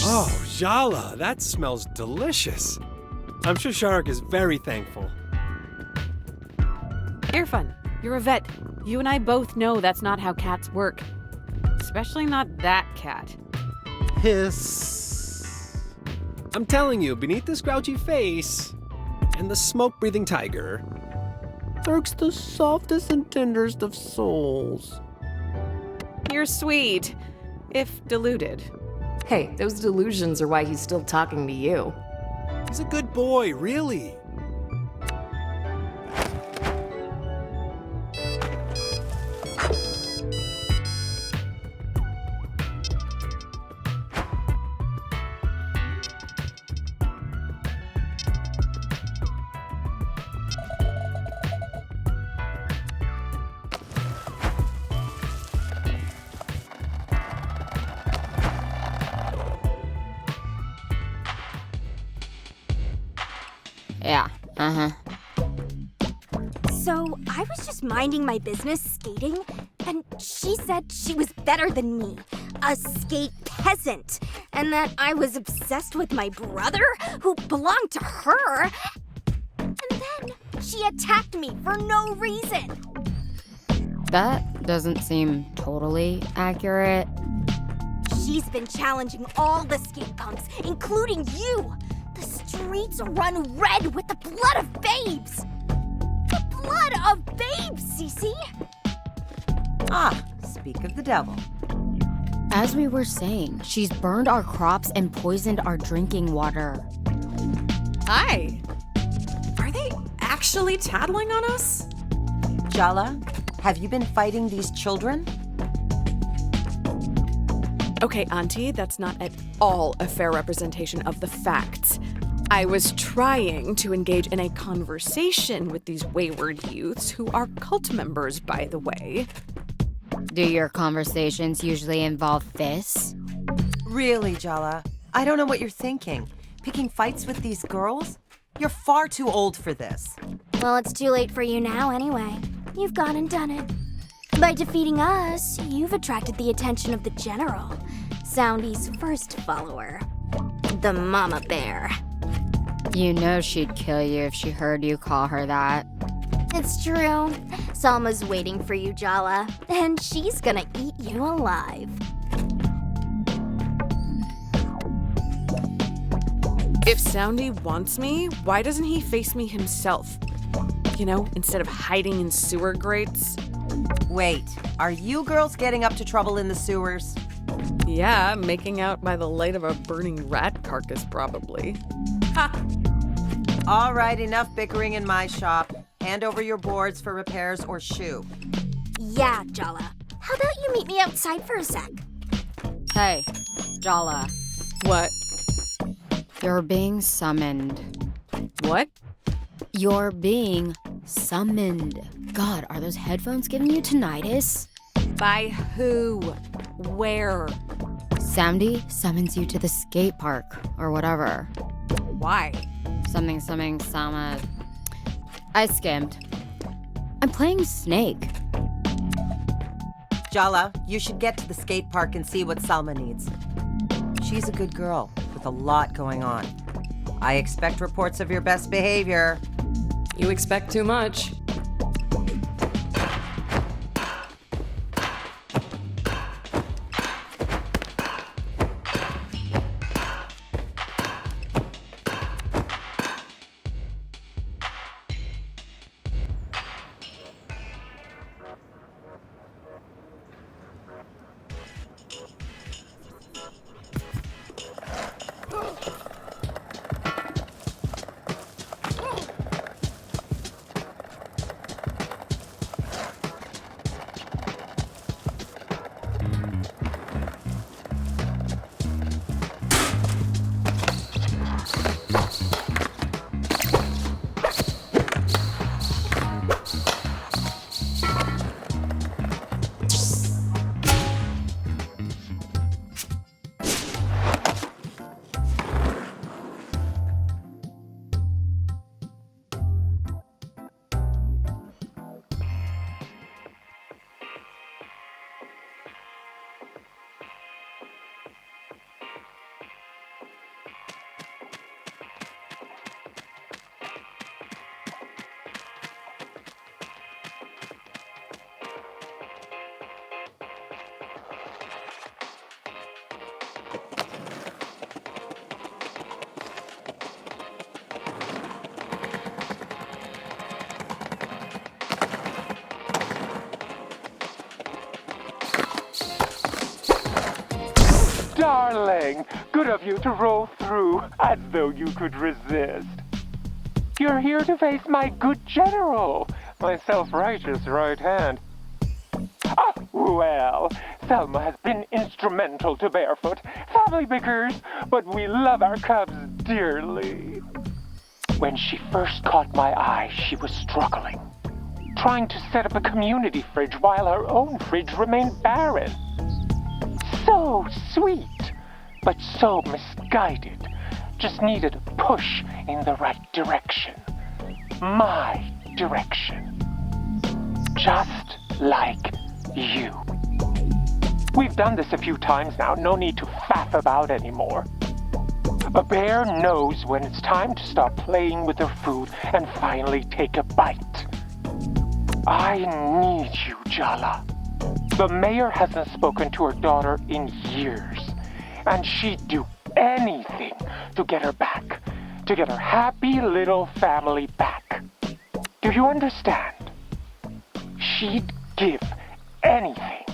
Oh, Jala, that smells delicious. I'm sure Sharak is very thankful. Irfan, you're a vet. You and I both know that's not how cats work. Especially not that cat. Hiss. I'm telling you, beneath this grouchy face and the smoke-breathing tiger lurks the softest and tenderest of souls. You're sweet, if deluded. Hey, those delusions are why he's still talking to you. He's a good boy, really. Yeah, So, I was just minding my business skating, and she said she was better than me, a skate peasant, and that I was obsessed with my brother, who belonged to her. And then she attacked me for no reason. That doesn't seem totally accurate. She's been challenging all the skate punks, including you. The streets run red with the blood of babes. The blood of babes, Cece. Ah, speak of the devil. As we were saying, she's burned our crops and poisoned our drinking water. Hi. Are they actually tattling on us? Jala, have you been fighting these children? Okay, Auntie, that's not at all a fair representation of the facts. I was trying to engage in a conversation with these wayward youths who are cult members, by the way. Do your conversations usually involve fists? Really, Jala? I don't know what you're thinking. Picking fights with these girls? You're far too old for this. Well, it's too late for you now anyway. You've gone and done it. By defeating us, you've attracted the attention of the General, Soundy's first follower, the Mama Bear. You know she'd kill you if she heard you call her that. It's true. Salma's waiting for you, Jala, and she's gonna eat you alive. If Soundy wants me, why doesn't he face me himself? You know, instead of hiding in sewer grates? Wait, are you girls getting up to trouble in the sewers? Yeah, making out by the light of a burning rat carcass, probably. All right, enough bickering in my shop. Hand over your boards for repairs or shoo. Yeah, Jala. How about you meet me outside for a sec? Hey, Jala, What? you're being summoned. What? You're being summoned. God, are those headphones giving you tinnitus? By who? Where? Soundy summons you to the skate park, or whatever. Why? Something, I skimmed. I'm playing Snake. Jala, you should get to the skate park and see what Salma needs. She's a good girl with a lot going on. I expect reports of your best behavior. You expect too much. Darling, good of you to roll through as though you could resist. You're here to face my good general, my self-righteous right hand. Ah, well, Selma has been instrumental to Barefoot. Family bickers, but we love our cubs dearly. When she first caught my eye, she was struggling, trying to set up a community fridge while her own fridge remained barren. So sweet, but so misguided. Just needed a push in the right direction. My direction. Just like you. We've done this a few times now, no need to faff about anymore. A bear knows when it's time to stop playing with her food and finally take a bite. I need you, Jala. The mayor hasn't spoken to her daughter in years, and she'd do anything to get her back, to get her happy little family back. Do you understand? She'd give anything,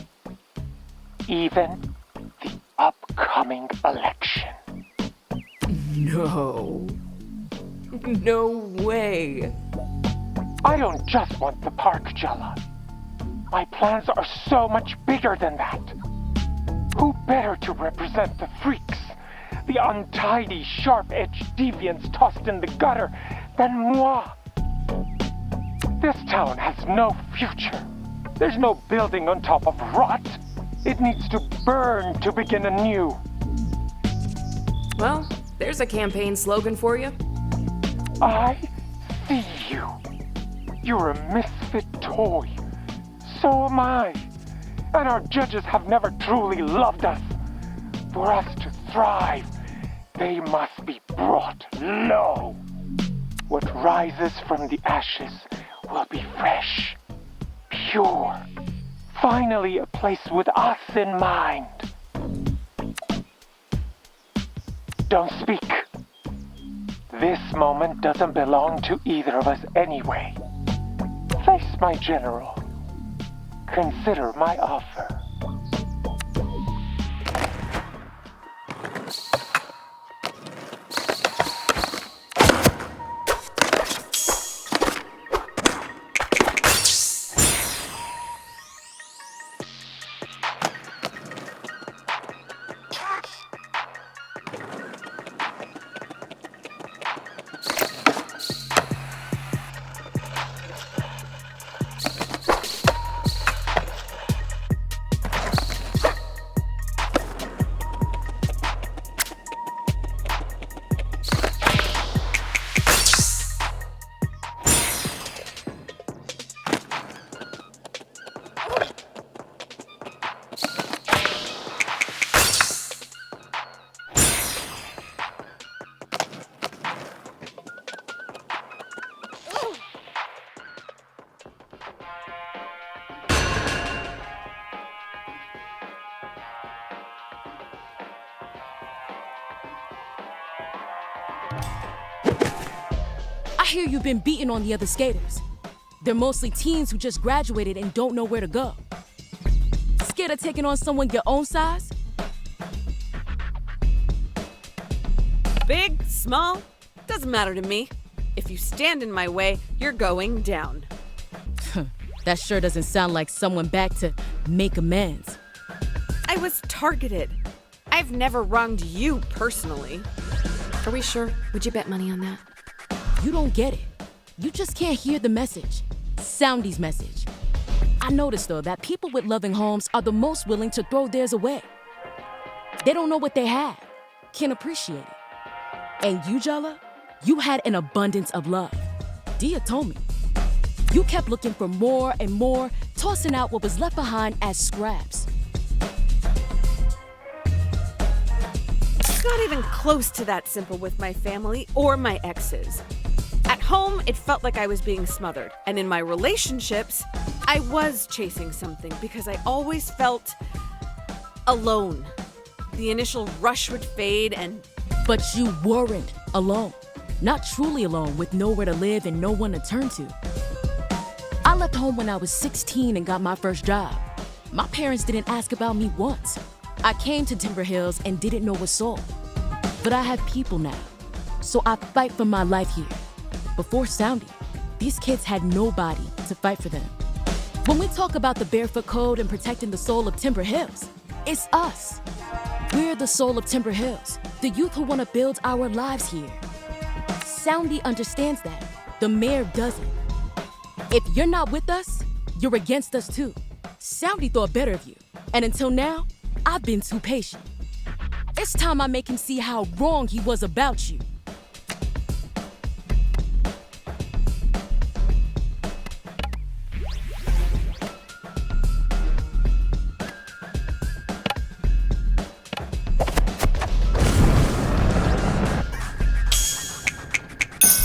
even the upcoming election. No. No way. I don't just want the park, Jala. My plans are so much bigger than that. Who better to represent the freaks, the untidy, sharp-edged deviants tossed in the gutter than moi? This town has no future. There's no building on top of rot. It needs to burn to begin anew. Well, there's a campaign slogan for you. I see you. You're a misfit toy. So am I. And our judges have never truly loved us. For us to thrive, they must be brought low. What rises from the ashes will be fresh, pure. Finally, a place with us in mind. Don't speak. This moment doesn't belong to either of us anyway. Face my general. Consider my offer. hear you've been beating on the other skaters. They're mostly teens who just graduated and don't know where to go. Scared of taking on someone your own size? Big, small, doesn't matter to me. If you stand in my way, you're going down. That sure doesn't sound like someone back to make amends. I was targeted. I've never wronged you personally. Are we sure? Would you bet money on that? You don't get it. You just can't hear the message. Soundy's message. I noticed, though, that people with loving homes are the most willing to throw theirs away. They don't know what they have, can't appreciate it. And you, Jala, you had an abundance of love. Dia told me. You kept looking for more and more, tossing out what was left behind as scraps. It's not even close to that simple with my family or my exes. At home, it felt like I was being smothered. And in my relationships, I was chasing something because I always felt alone. The initial rush would fade and... But you weren't alone. Not truly alone, with nowhere to live and no one to turn to. I left home when I was 16 and got my first job. My parents didn't ask about me once. I came to Timber Hills and didn't know a soul. But I have people now, so I fight for my life here. Before Soundy, these kids had nobody to fight for them. When we talk about the Barefoot Code and protecting the soul of Timber Hills, it's us. We're the soul of Timber Hills, the youth who want to build our lives here. Soundy understands that. The mayor doesn't. If you're not with us, you're against us too. Soundy thought better of you, and until now, I've been too patient. It's time I make him see how wrong he was about you.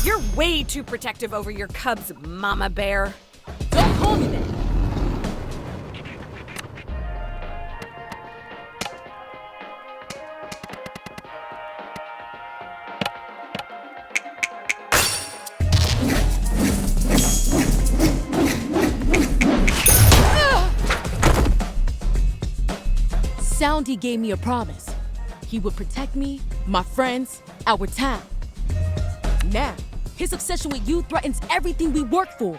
You're way too protective over your cubs, Mama Bear. Don't call me that. Soundy gave me a promise. He would protect me, my friends, our town. Now, his obsession with you threatens everything we work for.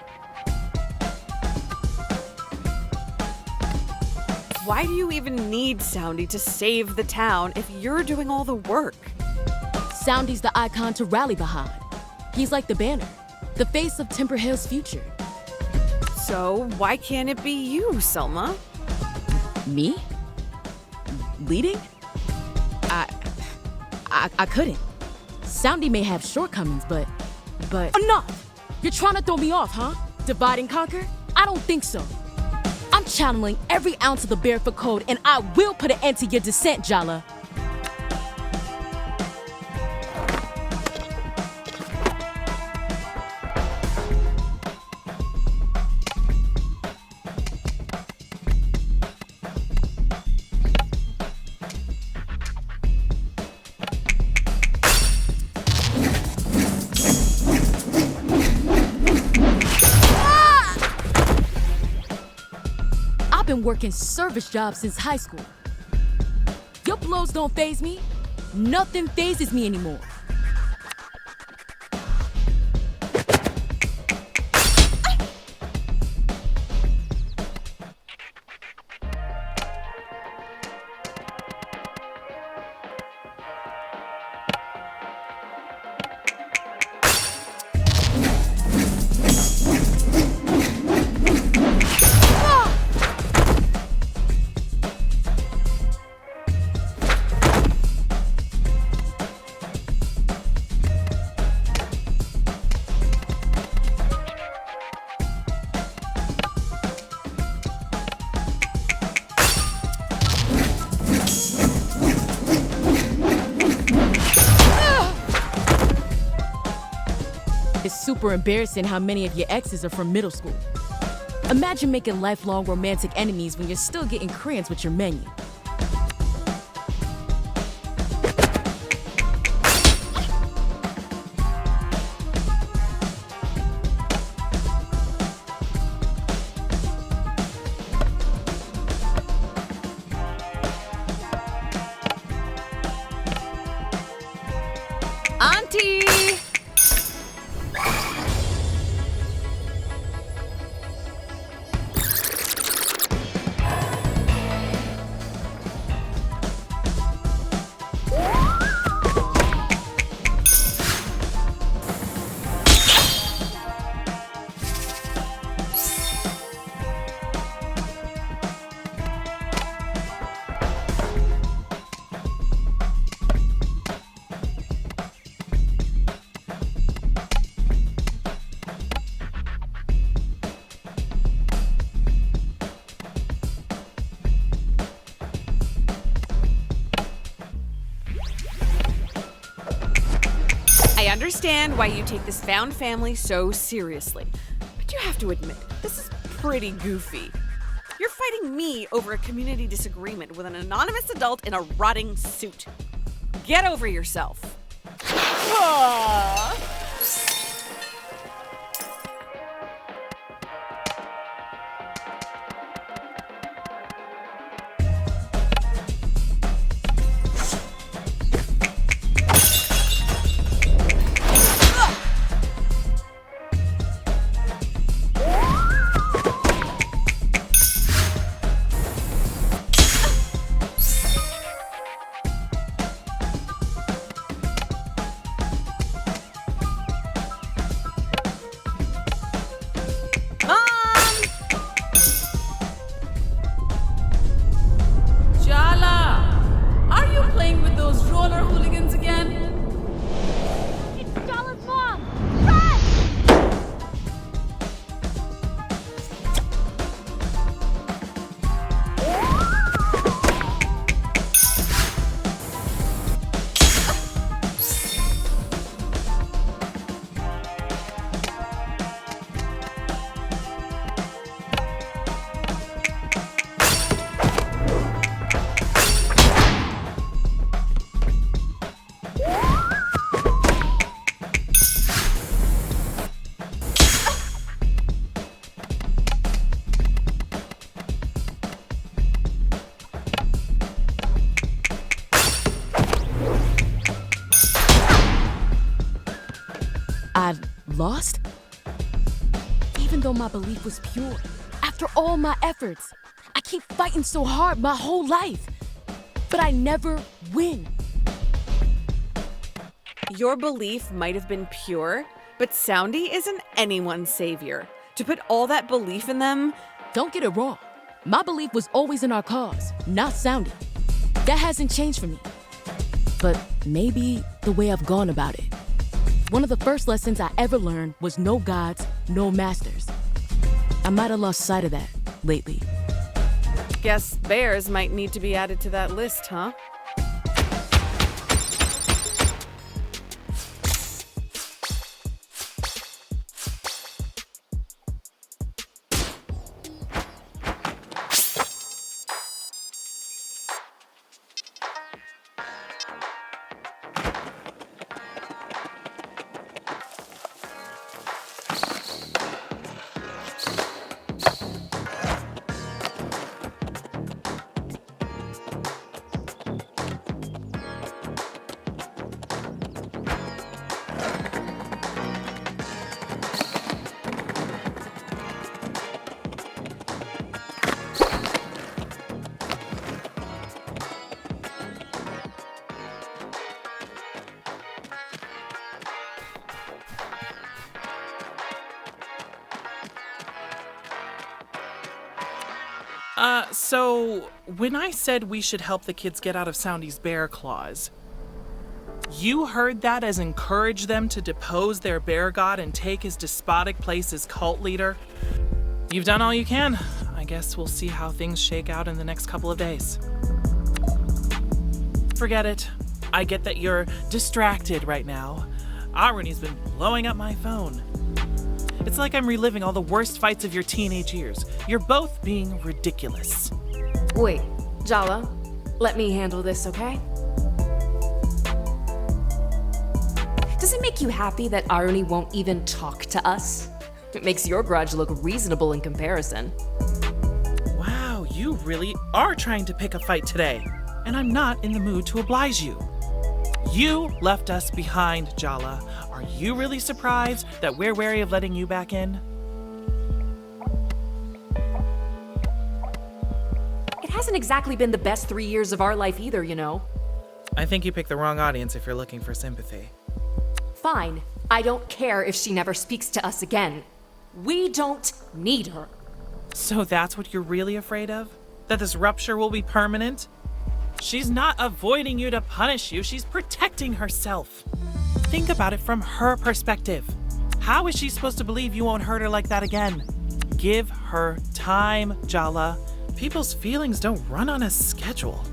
Why do you even need Soundy to save the town if you're doing all the work? Soundy's the icon to rally behind. He's like the banner, the face of Timber Hill's future. So why can't it be you, Selma? Me? Leading? I couldn't. Soundy may have shortcomings, but... Enough! You're trying to throw me off, huh? Divide and conquer? I don't think so. I'm channeling every ounce of the Barefoot Code, and I will put an end to your descent, Jala. Been working service jobs since high school. Your blows don't faze me. Nothing fazes me anymore. It's super embarrassing how many of your exes are from middle school. Imagine making lifelong romantic enemies when you're still getting crayons with your menu. understand why you take this found family so seriously, but you have to admit, this is pretty goofy. You're fighting me over a community disagreement with an anonymous adult in a rotting suit. Get over yourself. I've lost? Even though my belief was pure, after all my efforts, I keep fighting so hard my whole life, but I never win. Your belief might have been pure, but Soundy isn't anyone's savior. To put all that belief in them... Don't get it wrong. My belief was always in our cause, not Soundy. That hasn't changed for me. But maybe the way I've gone about it. One of the first lessons I ever learned was no gods, no masters. I might have lost sight of that lately. Guess bears might need to be added to that list, huh? So when I said we should help the kids get out of Soundy's bear claws, you heard that as encourage them to depose their bear god and take his despotic place as cult leader? You've done all you can. I guess we'll see how things shake out in the next couple of days. Forget it. I get that you're distracted right now. Irony's been blowing up my phone. It's like I'm reliving all the worst fights of your teenage years. You're both being ridiculous. Wait, Jala, let me handle this, okay? Does it make you happy that Irony won't even talk to us? It makes your grudge look reasonable in comparison. Wow, you really are trying to pick a fight today, and I'm not in the mood to oblige you. You left us behind, Jala. Are you really surprised that we're wary of letting you back in? It hasn't exactly been the best 3 years of our life either, you know. I think you picked the wrong audience if you're looking for sympathy. Fine. I don't care if she never speaks to us again. We don't need her. So that's what you're really afraid of? That this rupture will be permanent? She's not avoiding you to punish you, she's protecting herself. Think about it from her perspective. How is she supposed to believe you won't hurt her like that again? Give her time, Jala. People's feelings don't run on a schedule.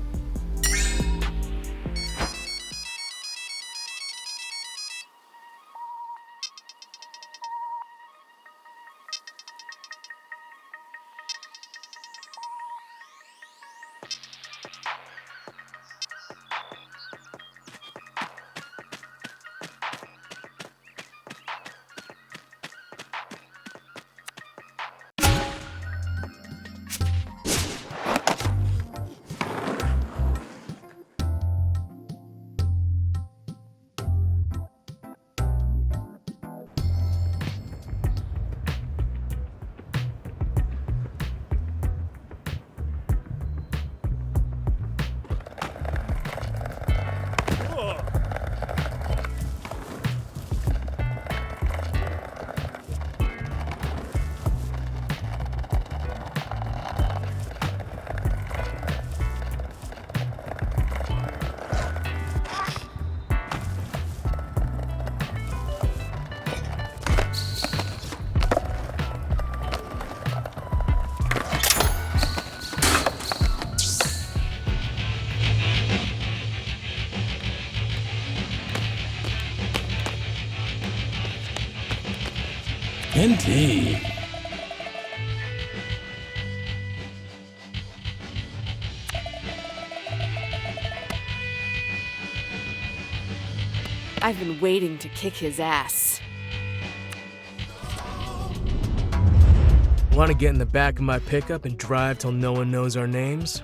I've been waiting to kick his ass. Want to get in the back of my pickup and drive till no one knows our names?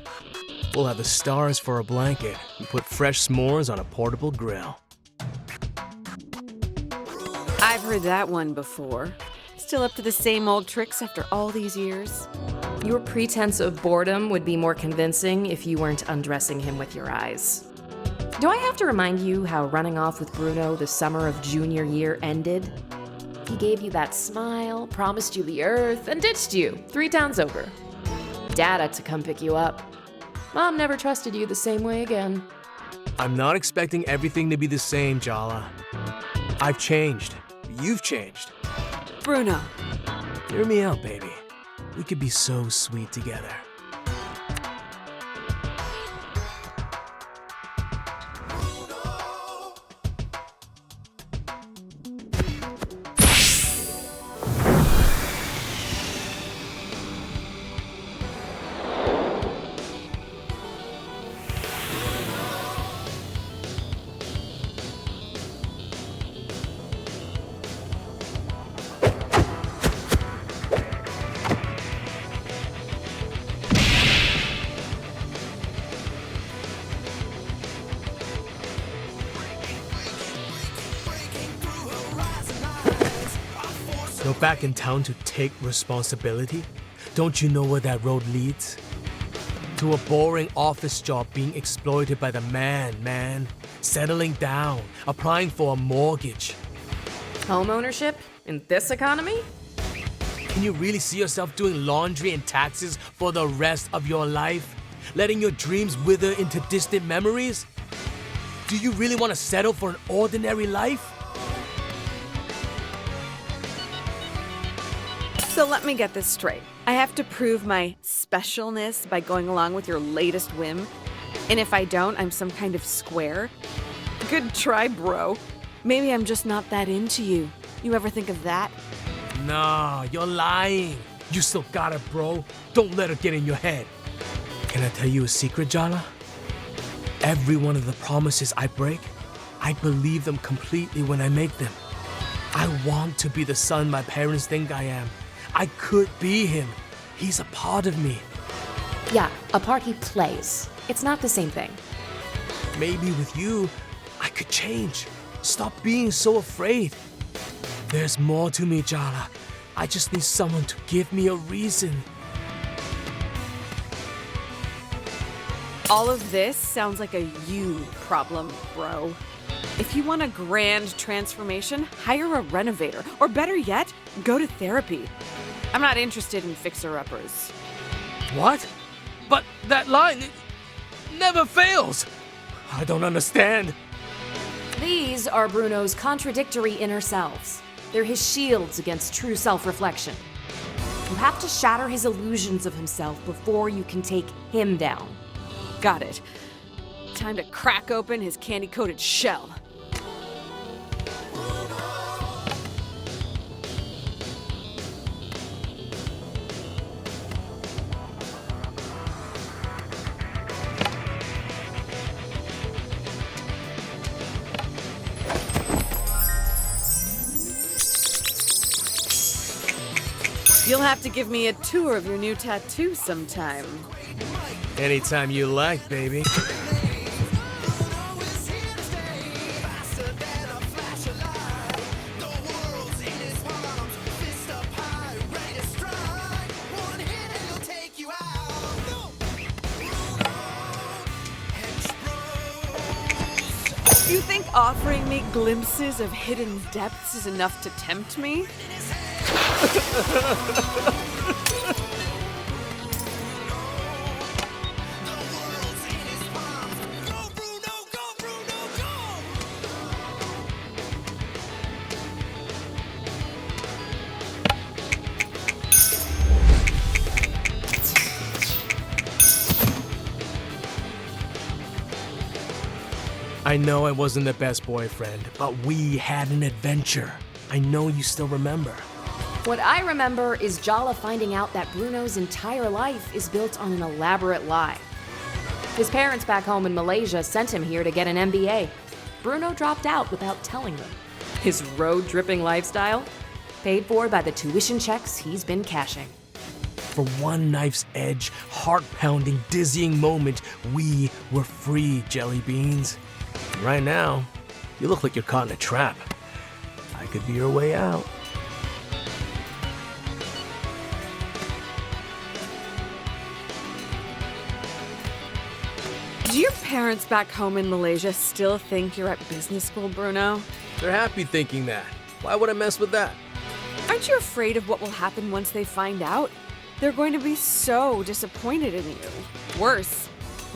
We'll have the stars for a blanket and put fresh s'mores on a portable grill. I've heard that one before. Still up to the same old tricks after all these years? Your pretense of boredom would be more convincing if you weren't undressing him with your eyes. Do I have to remind you how running off with Bruno the summer of junior year ended? He gave you that smile, promised you the earth, and ditched you 3 towns over. Dad had to come pick you up. Mom never trusted you the same way again. I'm not expecting everything to be the same, Jala. I've changed. You've changed. Bruno. Hear me out, baby. We could be so sweet together. You're back in town to take responsibility? Don't you know where that road leads? To a boring office job being exploited by the man. Settling down, applying for a mortgage. Home ownership in this economy? Can you really see yourself doing laundry and taxes for the rest of your life? Letting your dreams wither into distant memories? Do you really want to settle for an ordinary life? So let me get this straight. I have to prove my specialness by going along with your latest whim? And if I don't, I'm some kind of square? Good try, bro. Maybe I'm just not that into you. You ever think of that? Nah, you're lying. You still got it, bro. Don't let her get in your head. Can I tell you a secret, Jala? Every one of the promises I break, I believe them completely when I make them. I want to be the son my parents think I am. I could be him. He's a part of me. Yeah, a part he plays. It's not the same thing. Maybe with you, I could change. Stop being so afraid. There's more to me, Jala. I just need someone to give me a reason. All of this sounds like a you problem, bro. If you want a grand transformation, hire a renovator. Or better yet, go to therapy. I'm not interested in fixer-uppers. What? But that line, it never fails. I don't understand. These are Bruno's contradictory inner selves. They're his shields against true self-reflection. You have to shatter his illusions of himself before you can take him down. Got it. Time to crack open his candy-coated shell. You'll have to give me a tour of your new tattoo sometime. Anytime you like, baby. You think offering me glimpses of hidden depths is enough to tempt me? I know I wasn't the best boyfriend, but we had an adventure. I know you still remember. What I remember is Jala finding out that Bruno's entire life is built on an elaborate lie. His parents back home in Malaysia sent him here to get an MBA. Bruno dropped out without telling them. His road-dripping lifestyle? Paid for by the tuition checks he's been cashing. For one knife's edge, heart-pounding, dizzying moment, we were free, Jellybeans. Right now, you look like you're caught in a trap. I could be your way out. Do your parents back home in Malaysia still think you're at business school, Bruno? They're happy thinking that. Why would I mess with that? Aren't you afraid of what will happen once they find out? They're going to be so disappointed in you. Worse,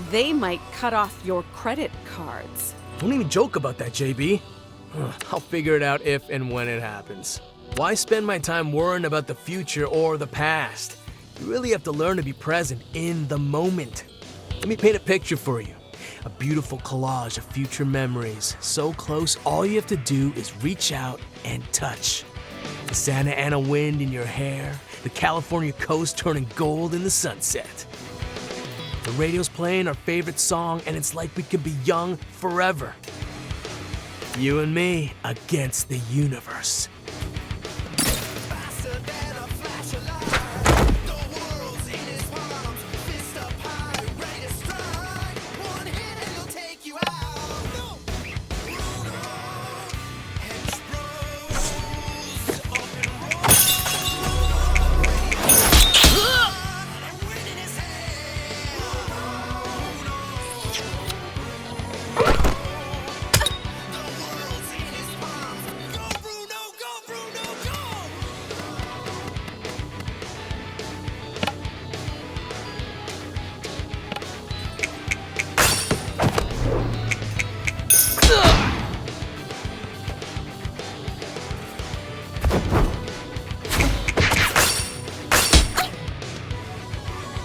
they might cut off your credit cards. Don't even joke about that, JB. I'll figure it out if and when it happens. Why spend my time worrying about the future or the past? You really have to learn to be present in the moment. Let me paint a picture for you. A beautiful collage of future memories. So close, all you have to do is reach out and touch. The Santa Ana wind in your hair, the California coast turning gold in the sunset. The radio's playing our favorite song, and it's like we can be young forever. You and me against the universe.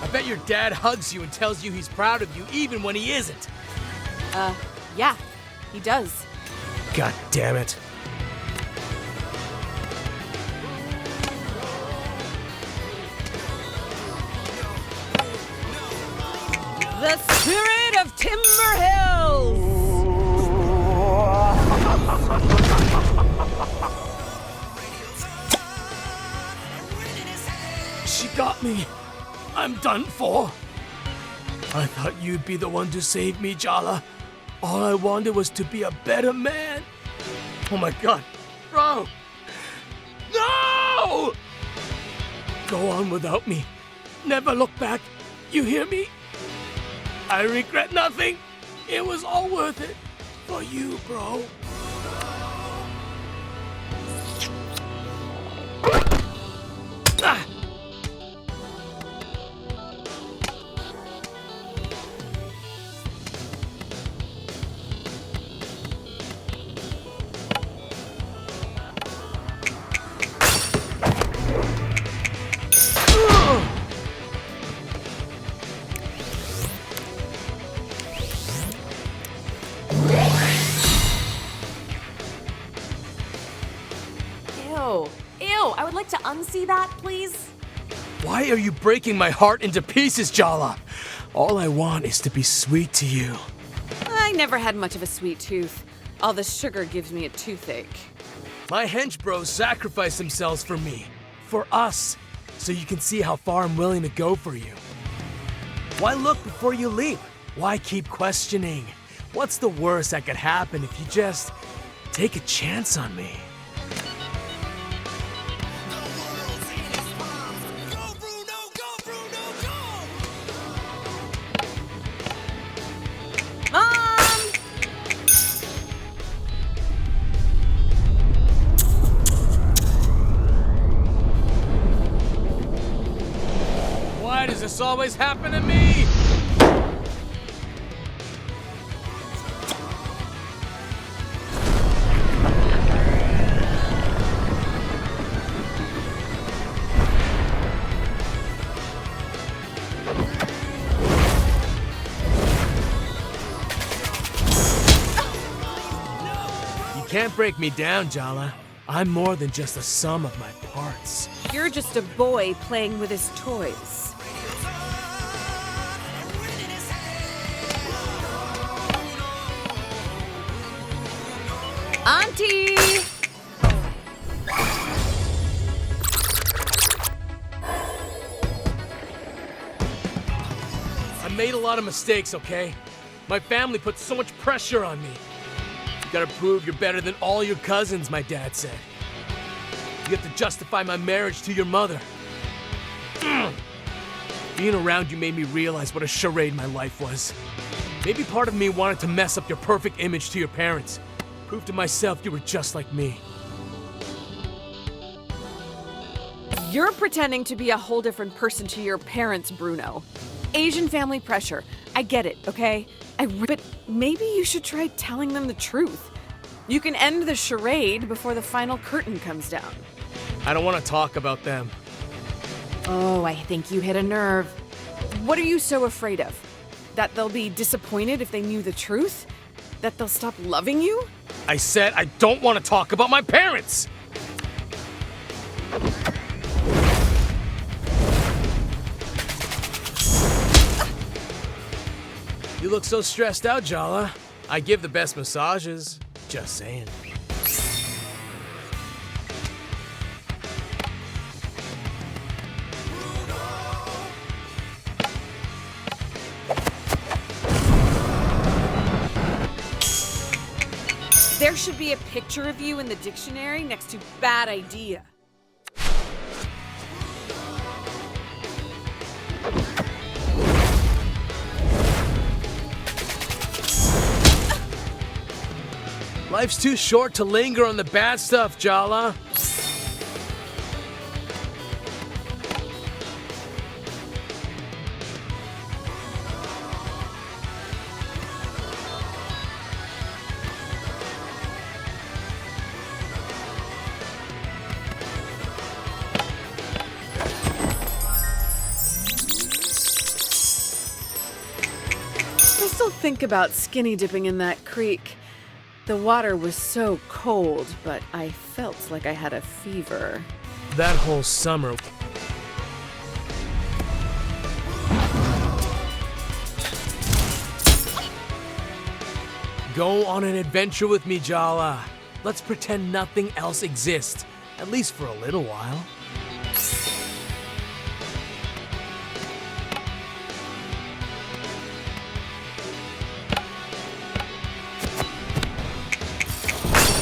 I bet your dad hugs you and tells you he's proud of you even when he isn't. Yeah, he does. God damn it. The spirit of Timber Hills! She got me. I'm done for. I thought you'd be the one to save me, Jala. All I wanted was to be a better man. Oh my god. Bro! No! Go on without me. Never look back. You hear me? I regret nothing. It was all worth it. For you, bro. Ah! Ew, I would like to unsee that, please. Why are you breaking my heart into pieces, Jala? All I want is to be sweet to you. I never had much of a sweet tooth. All the sugar gives me a toothache. My hench bros sacrifice themselves for me, for us, so you can see how far I'm willing to go for you. Why look before you leap? Why keep questioning? What's the worst that could happen if you just take a chance on me? Why does this always happen to me? You can't break me down, Jala. I'm more than just the sum of my parts. You're just a boy playing with his toys. Auntie! I made a lot of mistakes, okay? My family put so much pressure on me. You gotta prove you're better than all your cousins, my dad said. You have to justify my marriage to your mother. Being around you made me realize what a charade my life was. Maybe part of me wanted to mess up your perfect image to your parents. Prove to myself you were just like me. You're pretending to be a whole different person to your parents, Bruno. Asian family pressure. I get it, okay? But maybe you should try telling them the truth. You can end the charade before the final curtain comes down. I don't want to talk about them. Oh, I think you hit a nerve. What are you so afraid of? That they'll be disappointed if they knew the truth? That they'll stop loving you? I said I don't want to talk about my parents! You look so stressed out, Jala. I give the best massages. Just saying. There should be a picture of you in the dictionary next to bad idea. Life's too short to linger on the bad stuff, Jala. I still think about skinny dipping in that creek. The water was so cold, but I felt like I had a fever. That whole summer. Go on an adventure with me, Jala. Let's pretend nothing else exists, at least for a little while.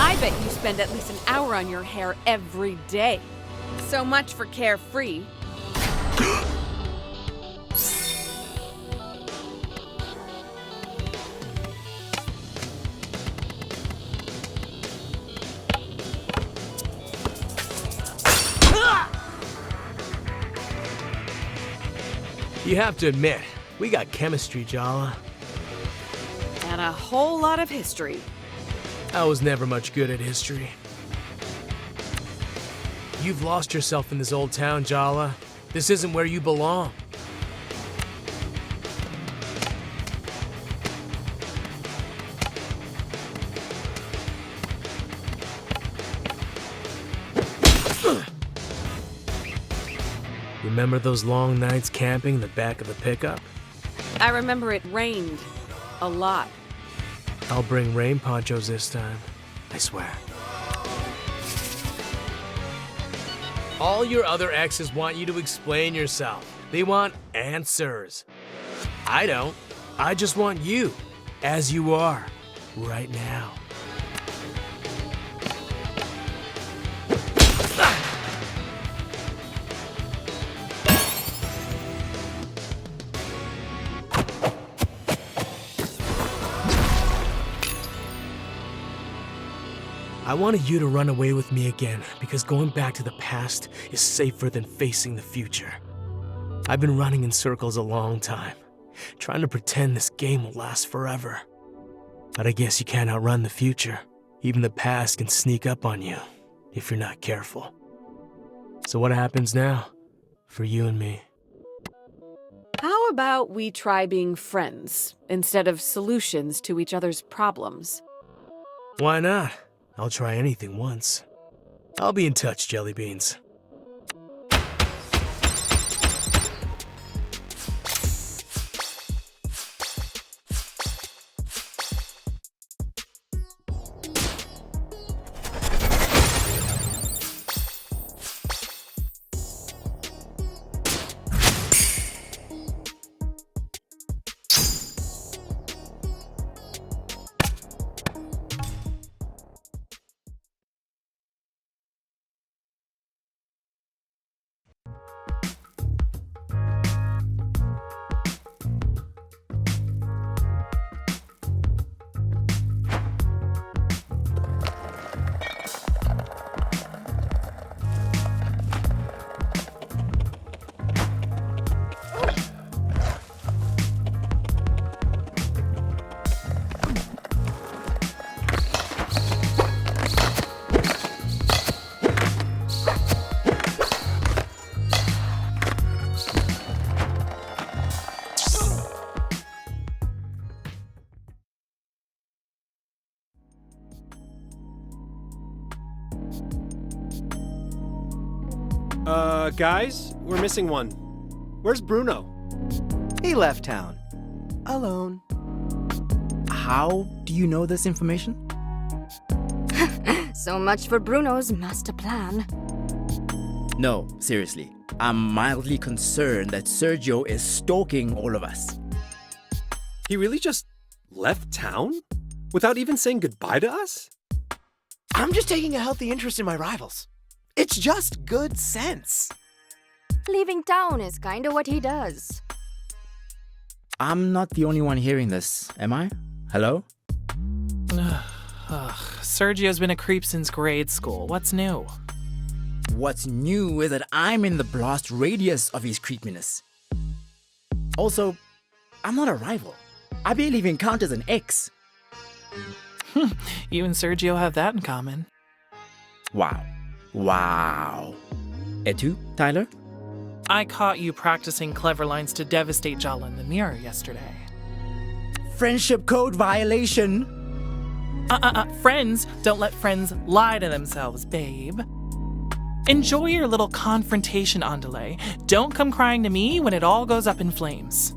I bet you spend at least an hour on your hair every day. So much for carefree. You have to admit, we got chemistry, Jala. And a whole lot of history. I was never much good at history. You've lost yourself in this old town, Jala. This isn't where you belong. Remember those long nights camping in the back of the pickup? I remember it rained a lot. I'll bring rain ponchos this time, I swear. All your other exes want you to explain yourself. They want answers. I don't. I just want you, as you are, right now. I wanted you to run away with me again because going back to the past is safer than facing the future. I've been running in circles a long time, trying to pretend this game will last forever. But I guess you can't outrun the future. Even the past can sneak up on you if you're not careful. So what happens now for you and me? How about we try being friends instead of solutions to each other's problems? Why not? I'll try anything once. I'll be in touch, Jellybeans. Guys, we're missing one. Where's Bruno? He left town. Alone. How do you know this information? So much for Bruno's master plan. No, seriously. I'm mildly concerned that Sergio is stalking all of us. He really just left town? Without even saying goodbye to us? I'm just taking a healthy interest in my rivals. It's just good sense. Leaving town is kinda what he does. I'm not the only one hearing this, am I? Hello? Sergio's been a creep since grade school. What's new? What's new is that I'm in the blast radius of his creepiness. Also, I'm not a rival. I barely even count as an ex. You and Sergio have that in common. Wow. Wow. Et tu, Tyler? I caught you practicing clever lines to devastate Jala in the mirror yesterday. Friendship code violation. Friends don't let friends lie to themselves, babe. Enjoy your little confrontation, Andale. Don't come crying to me when it all goes up in flames.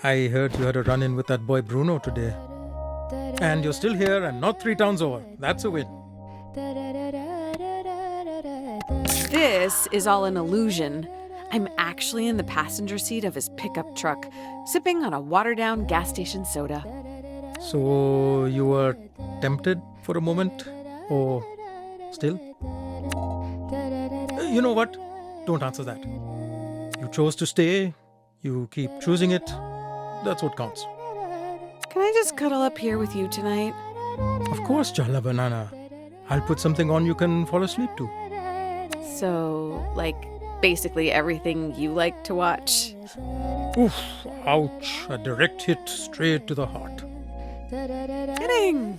I heard you had a run-in with that boy Bruno today. And you're still here and not 3 towns over. That's a win. This is all an illusion. I'm actually in the passenger seat of his pickup truck, sipping on a watered-down gas station soda. So you were tempted for a moment? Or still? You know what? Don't answer that. You chose to stay. You keep choosing it. That's what counts. Can I just cuddle up here with you tonight? Of course, Jala Banana. I'll put something on you can fall asleep to. So, like, basically everything you like to watch? Oof, ouch. A direct hit straight to the heart. Kidding.